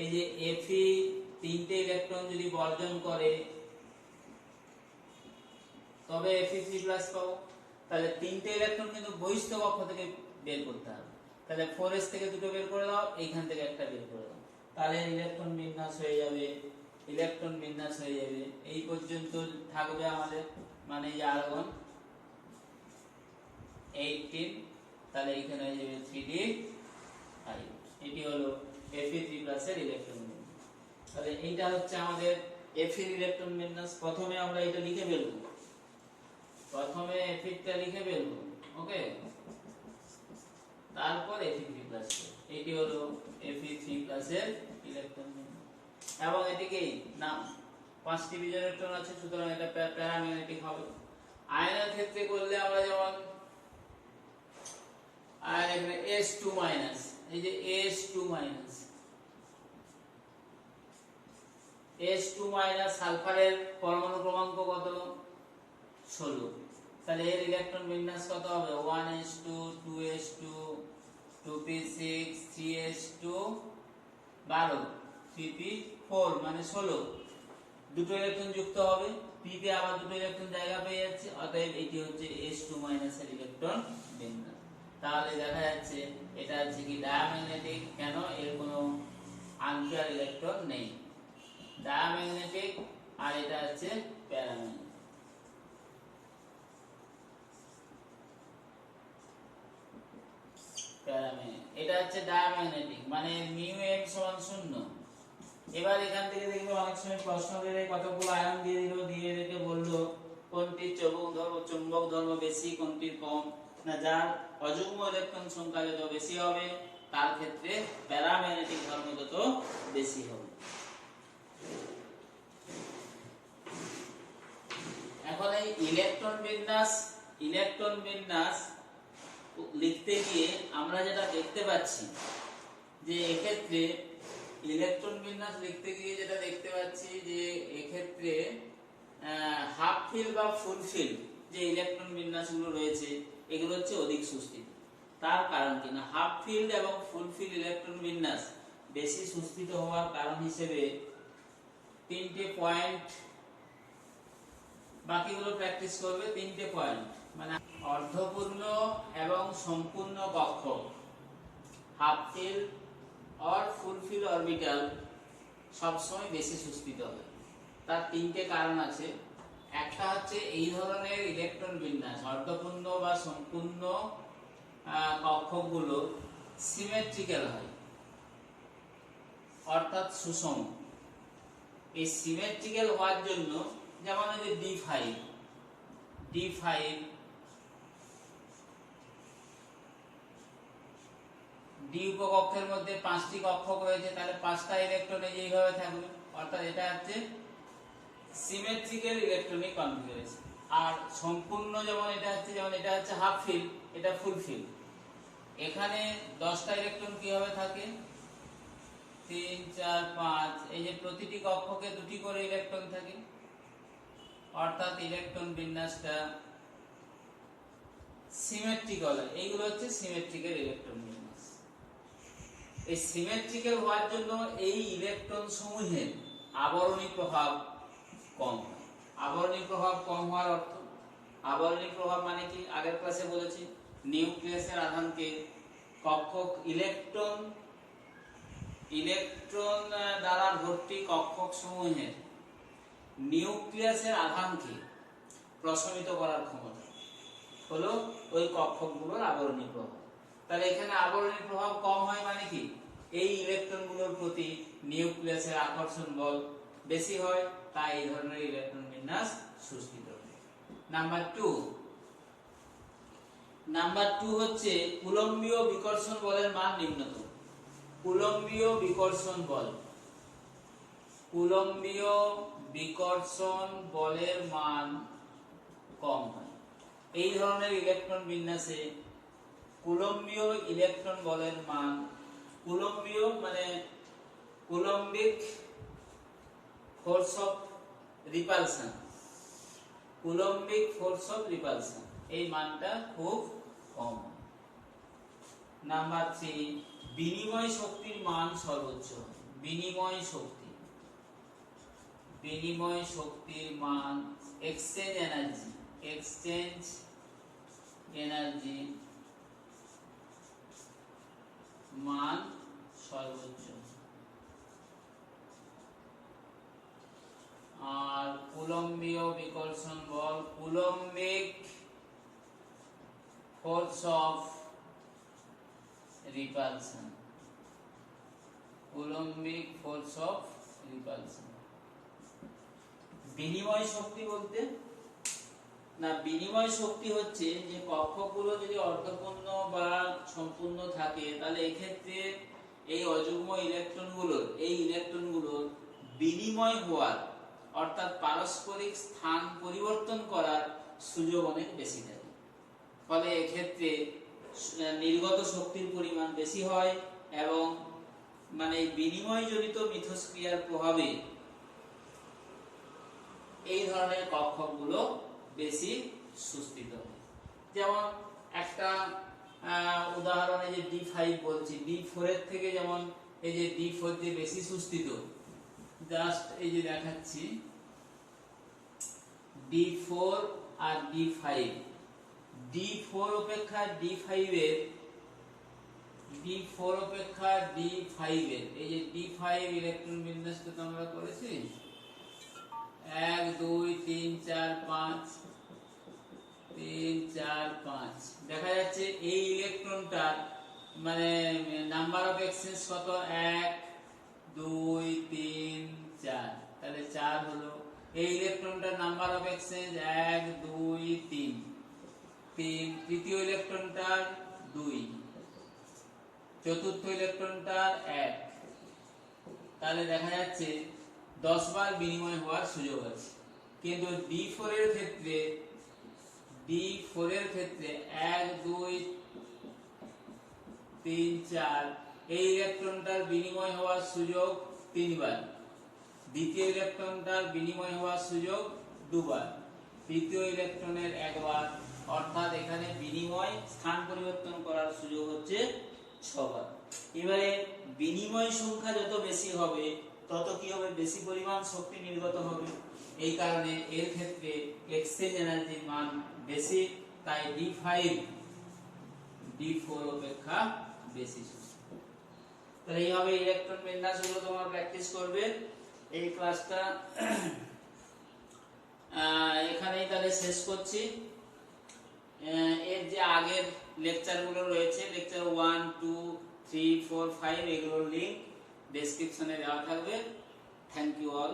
এই যে Fe তিনটে ইলেকট্রন যদি বর্জন করে তবে Fe3+ পাবো। তাহলে তিনটে ইলেকট্রন কিন্তু বহিস্থ কক্ষ থেকে বের করতে হবে, তাহলে 4s থেকে দুটো বের করে দাও, এইখান থেকে একটা বের করে দাও, তাহলে ইলেকট্রন বিন্যাস হয়ে যাবে, ইলেকট্রন বিন্যাস হয়ে যাবে। এই পর্যন্ত থাকবে আমাদের, মানে যে আর্গন 18, তাহলে এখানে হয়ে যাবে 3d5। এটি হলো Fe3+ এর ইলেকট্রন বিন্যাস। তাহলে এইটা হচ্ছে আমাদের Fe ইলেকট্রন বিন্যাস। প্রথমে আমরা এটা লিখে ফেলবো, প্রথমে Fe-টা লিখে ফেলবো, ওকে, তারপর Fe3+। এটি হলো Fe3+ এর ইলেকট্রন বিন্যাস। এবং এটিকে নাম 5টি বিজোড় ইলেকট্রন আছে, সুতরাং এটা প্যারাম্যাগনেটিক হবে। আয়নের ক্ষেত্রে করলে আমরা যেমন আর এখানে S2-, এই যে S2-, S2- সালফারের পরমাণু ক্রমাঙ্ক কত, 16, তাহলে এর ইলেকট্রন বিন্যাস কত হবে, 1s2 2s2 2p6 3s2 12 3p4 মানে 16, দুটো ইলেকট্রন যুক্ত হবে, p তে আবার দুটো ইলেকট্রন জায়গা পেয়ে যাচ্ছে, অতএব এটি হচ্ছে S2- এর ইলেকট্রন বিন্যাস। তাহলে দেখা যাচ্ছে এটা হচ্ছে কি ডায়াম্যাগনেটিক, কেন, এর কোনো আনপেয়ার ইলেকট্রন নেই, ডায়াম্যাগনেটিক, আর এটা হচ্ছে প্যারাম্যাগনেটিক। এটা হচ্ছে ডায়াম্যাগনেটিক, মানে μm = 0। এবার এখান থেকে দেখবে অনেক সময় প্রশ্ন দিলে কতগুলো আয়ন দিয়ে দিল, দিয়ে রেখে বললো কোনটির চুম্বক ধর্ম বেশি, কোনটির কম, না যার অযুগ্ম ইলেকট্রন সংখ্যা যত বেশি হবে তার ক্ষেত্রে প্যারাম্যাগনেটিক ধর্ম তত বেশি হবে। এখন এই ইলেকট্রন বিন্যাস লিখতে গিয়ে আমরা যেটা দেখতে পাচ্ছি, যে এক্ষেত্রে ইলেকট্রন বিন্যাস লিখতে গিয়ে যেটা দেখতে পাচ্ছি, যে এক্ষেত্রে হাফ ফিল বা ফুল ফিল যে ইলেকট্রন বিন্যাসগুলো রয়েছে এগুলো হচ্ছে অধিক সুস্থিত। তার কারণ কি না, হাফ ফিল্ড এবং ফুল ফিল ইলেকট্রন বিন্যাস বেশি সুস্থিত হওয়ার কারণ হিসেবে 3টে পয়েন্ট, বাকিগুলো প্র্যাকটিস করবে, 3টে পয়েন্ট, মানে অর্ধপূর্ণ এবং সম্পূর্ণ কক্ষ, হাফ ফিল আর ফুল ফিল অরবিটাল সবসময় বেশি সুস্থিত হবে। তার 3টে কারণ আছে। একটা হচ্ছে এই ধরনের ইলেকট্রন বিন্যাস, অর্ধপূর্ণ বা সম্পূর্ণ কক্ষগুলো সিমেট্রিক্যাল হয়, অর্থাৎ সুষম। এই সিমেট্রিক্যাল হওয়ার জন্য যেমন এই যে D5 ডি উপকক্ষের মধ্যে 5টি কক্ষক রয়েছে, তাহলে 5টা ইলেকট্রন এইভাবে থাকবে, অর্থাৎ এটা হচ্ছে সিমেট্রিক্যাল ইলেকট্রনিক কনফিগারেশন। আর সম্পূর্ণ যেমন এটা হচ্ছে হাফ ফিল, এটা ফুল ফিল। এখানে 10টা ইলেকট্রন কিভাবে থাকে, 3 4 5, এই যে প্রতিটি কক্ষকে 2টি করে ইলেকট্রন থাকে, অর্থাৎ ইলেকট্রন বিন্যাসটা সিমেট্রিক্যাল। এইগুলো হচ্ছে সিমেট্রিক্যাল ইলেকট্রন বিন্যাস। এই সিমেট্রিক্যাল হওয়ার জন্য এই ইলেকট্রন সমূহের আবরণী প্রভাব কম হয়। আবরণী প্রভাব কম হওয়ার অর্থ, আবরণী প্রভাব মানে কি, আগের ক্লাসে বলেছি, নিউক্লিয়াসের আধানকে কক্ষক ইলেকট্রন দ্বারা ভর্তি কক্ষক সমূহের নিউক্লিয়াসের আধানকে প্রশমিত করার ক্ষমতা হলো ওই কক্ষকগুলোর আবরণী প্রভাব। তাহলে এখানে আবরণী প্রভাব কম হয় মানে কি, এই ইলেকট্রনগুলোর প্রতি নিউক্লিয়াসের আকর্ষণ বল বেশি হয়, তাই এই ধরনের ইলেকট্রন বিন্যাস সুস্থিত হয়। নাম্বার 2 হচ্ছে কুলম্বীয় বিকর্ষণ বলের মান নিম্নতম। কুলম্বীয় বিকর্ষণ বলের মান কম হয়। এই ধরনের ইলেকট্রন বিন্যাসে কুলম্বীয় ইলেকট্রন বলের মান, কুলম্বীয় মানে কুলম্বিক ফোর্স অফ রিপালশন, এই মানটা খুব কম। নাম্বার 3, বিনিময় শক্তির মান সর্বোচ্চ। বিনিময় শক্তির মান, এক্সচেঞ্জ এনার্জি মান সর্বোচ্চ। আর কুলম্বীয় বিকর্ষণ বল, কুলম্বিক ফোর্স অফ রিপালশন, বিনিময় শক্তি বলতে না, বিনিময় শক্তি হচ্ছে যে কক্ষগুলো যদি অর্ধপূর্ণ বা সম্পূর্ণ থাকে, তাহলে এক্ষেত্রে এই অযুগ্ম ইলেকট্রনগুলোর বিনিময় হওয়ার, অর্থাৎ পারস্পরিক স্থান পরিবর্তন করার সুযোগ অনেক বেশি থাকে। ফলে এক্ষেত্রে নির্গত শক্তির পরিমাণ বেশি হয় এবং মানে বিনিময় জনিত মিথস্ক্রিয়ার প্রভাবে এই ধরনের কক্ষকগুলো বেশি সুস্থিত হয়। যেমন একটা উদাহরণে যে D5 বলছি, D4 এর থেকে যেমন এই যে D4 যে বেশি সুস্থিত, জাস্ট এই যে দেখাচ্ছি D4 আর D5, D4 অপেক্ষা D5 এর এই যে D5 ইলেকট্রন বিন্যাসটা তো আমরা করেছি 1 2 3 4 5, 3 4 5, দেখা যাচ্ছে এই ইলেকট্রনটার মানে নাম্বার অফ এক্সচেঞ্জ কত, 1 2 3 4, তাহলে 4 হলো। এই ইলেকট্রনটার নাম্বার অফ এক্সচেঞ্জ 1 2 3, তৃতীয় ইলেকট্রনটার 2, চতুর্থ ইলেকট্রনটার 1, তাহলে দেখা যাচ্ছে 10 বার বিনিময় হওয়ার সুযোগ আছে। কিন্তু D4 এর ক্ষেত্রে 1 2 3 4, এই ইলেকট্রনটার বিনিময় হওয়ার সুযোগ 3 বার, দ্বিতীয় ইলেকট্রনটার বিনিময় হওয়ার সুযোগ 2 বার, তৃতীয় ইলেকট্রনের 1 বার, অর্থাৎ এখানে বিনিময় স্থান পরিবর্তন করার সুযোগ হচ্ছে 6 বার। এবারে বিনিময় সংখ্যা যত বেশি হবে তত কি হবে, বেশি পরিমাণ শক্তি নির্গত হবে। এই কারণে এর ক্ষেত্রে এক্সচেঞ্জ এনার্জির মান বেশি, তাই D4 অপেক্ষা বেশি। তাহলে এইভাবে ইলেকট্রন বিন্যাসগুলো তোমরা প্র্যাকটিস করবে। এই ক্লাসটা এখানেই তাহলে শেষ করছি। এর যে আগের লেকচারগুলো রয়েছে, লেকচার 1 2 3 4 5, এগুলোর লিংক ডেসক্রিপশনে দেওয়া থাকবে। Thank you all.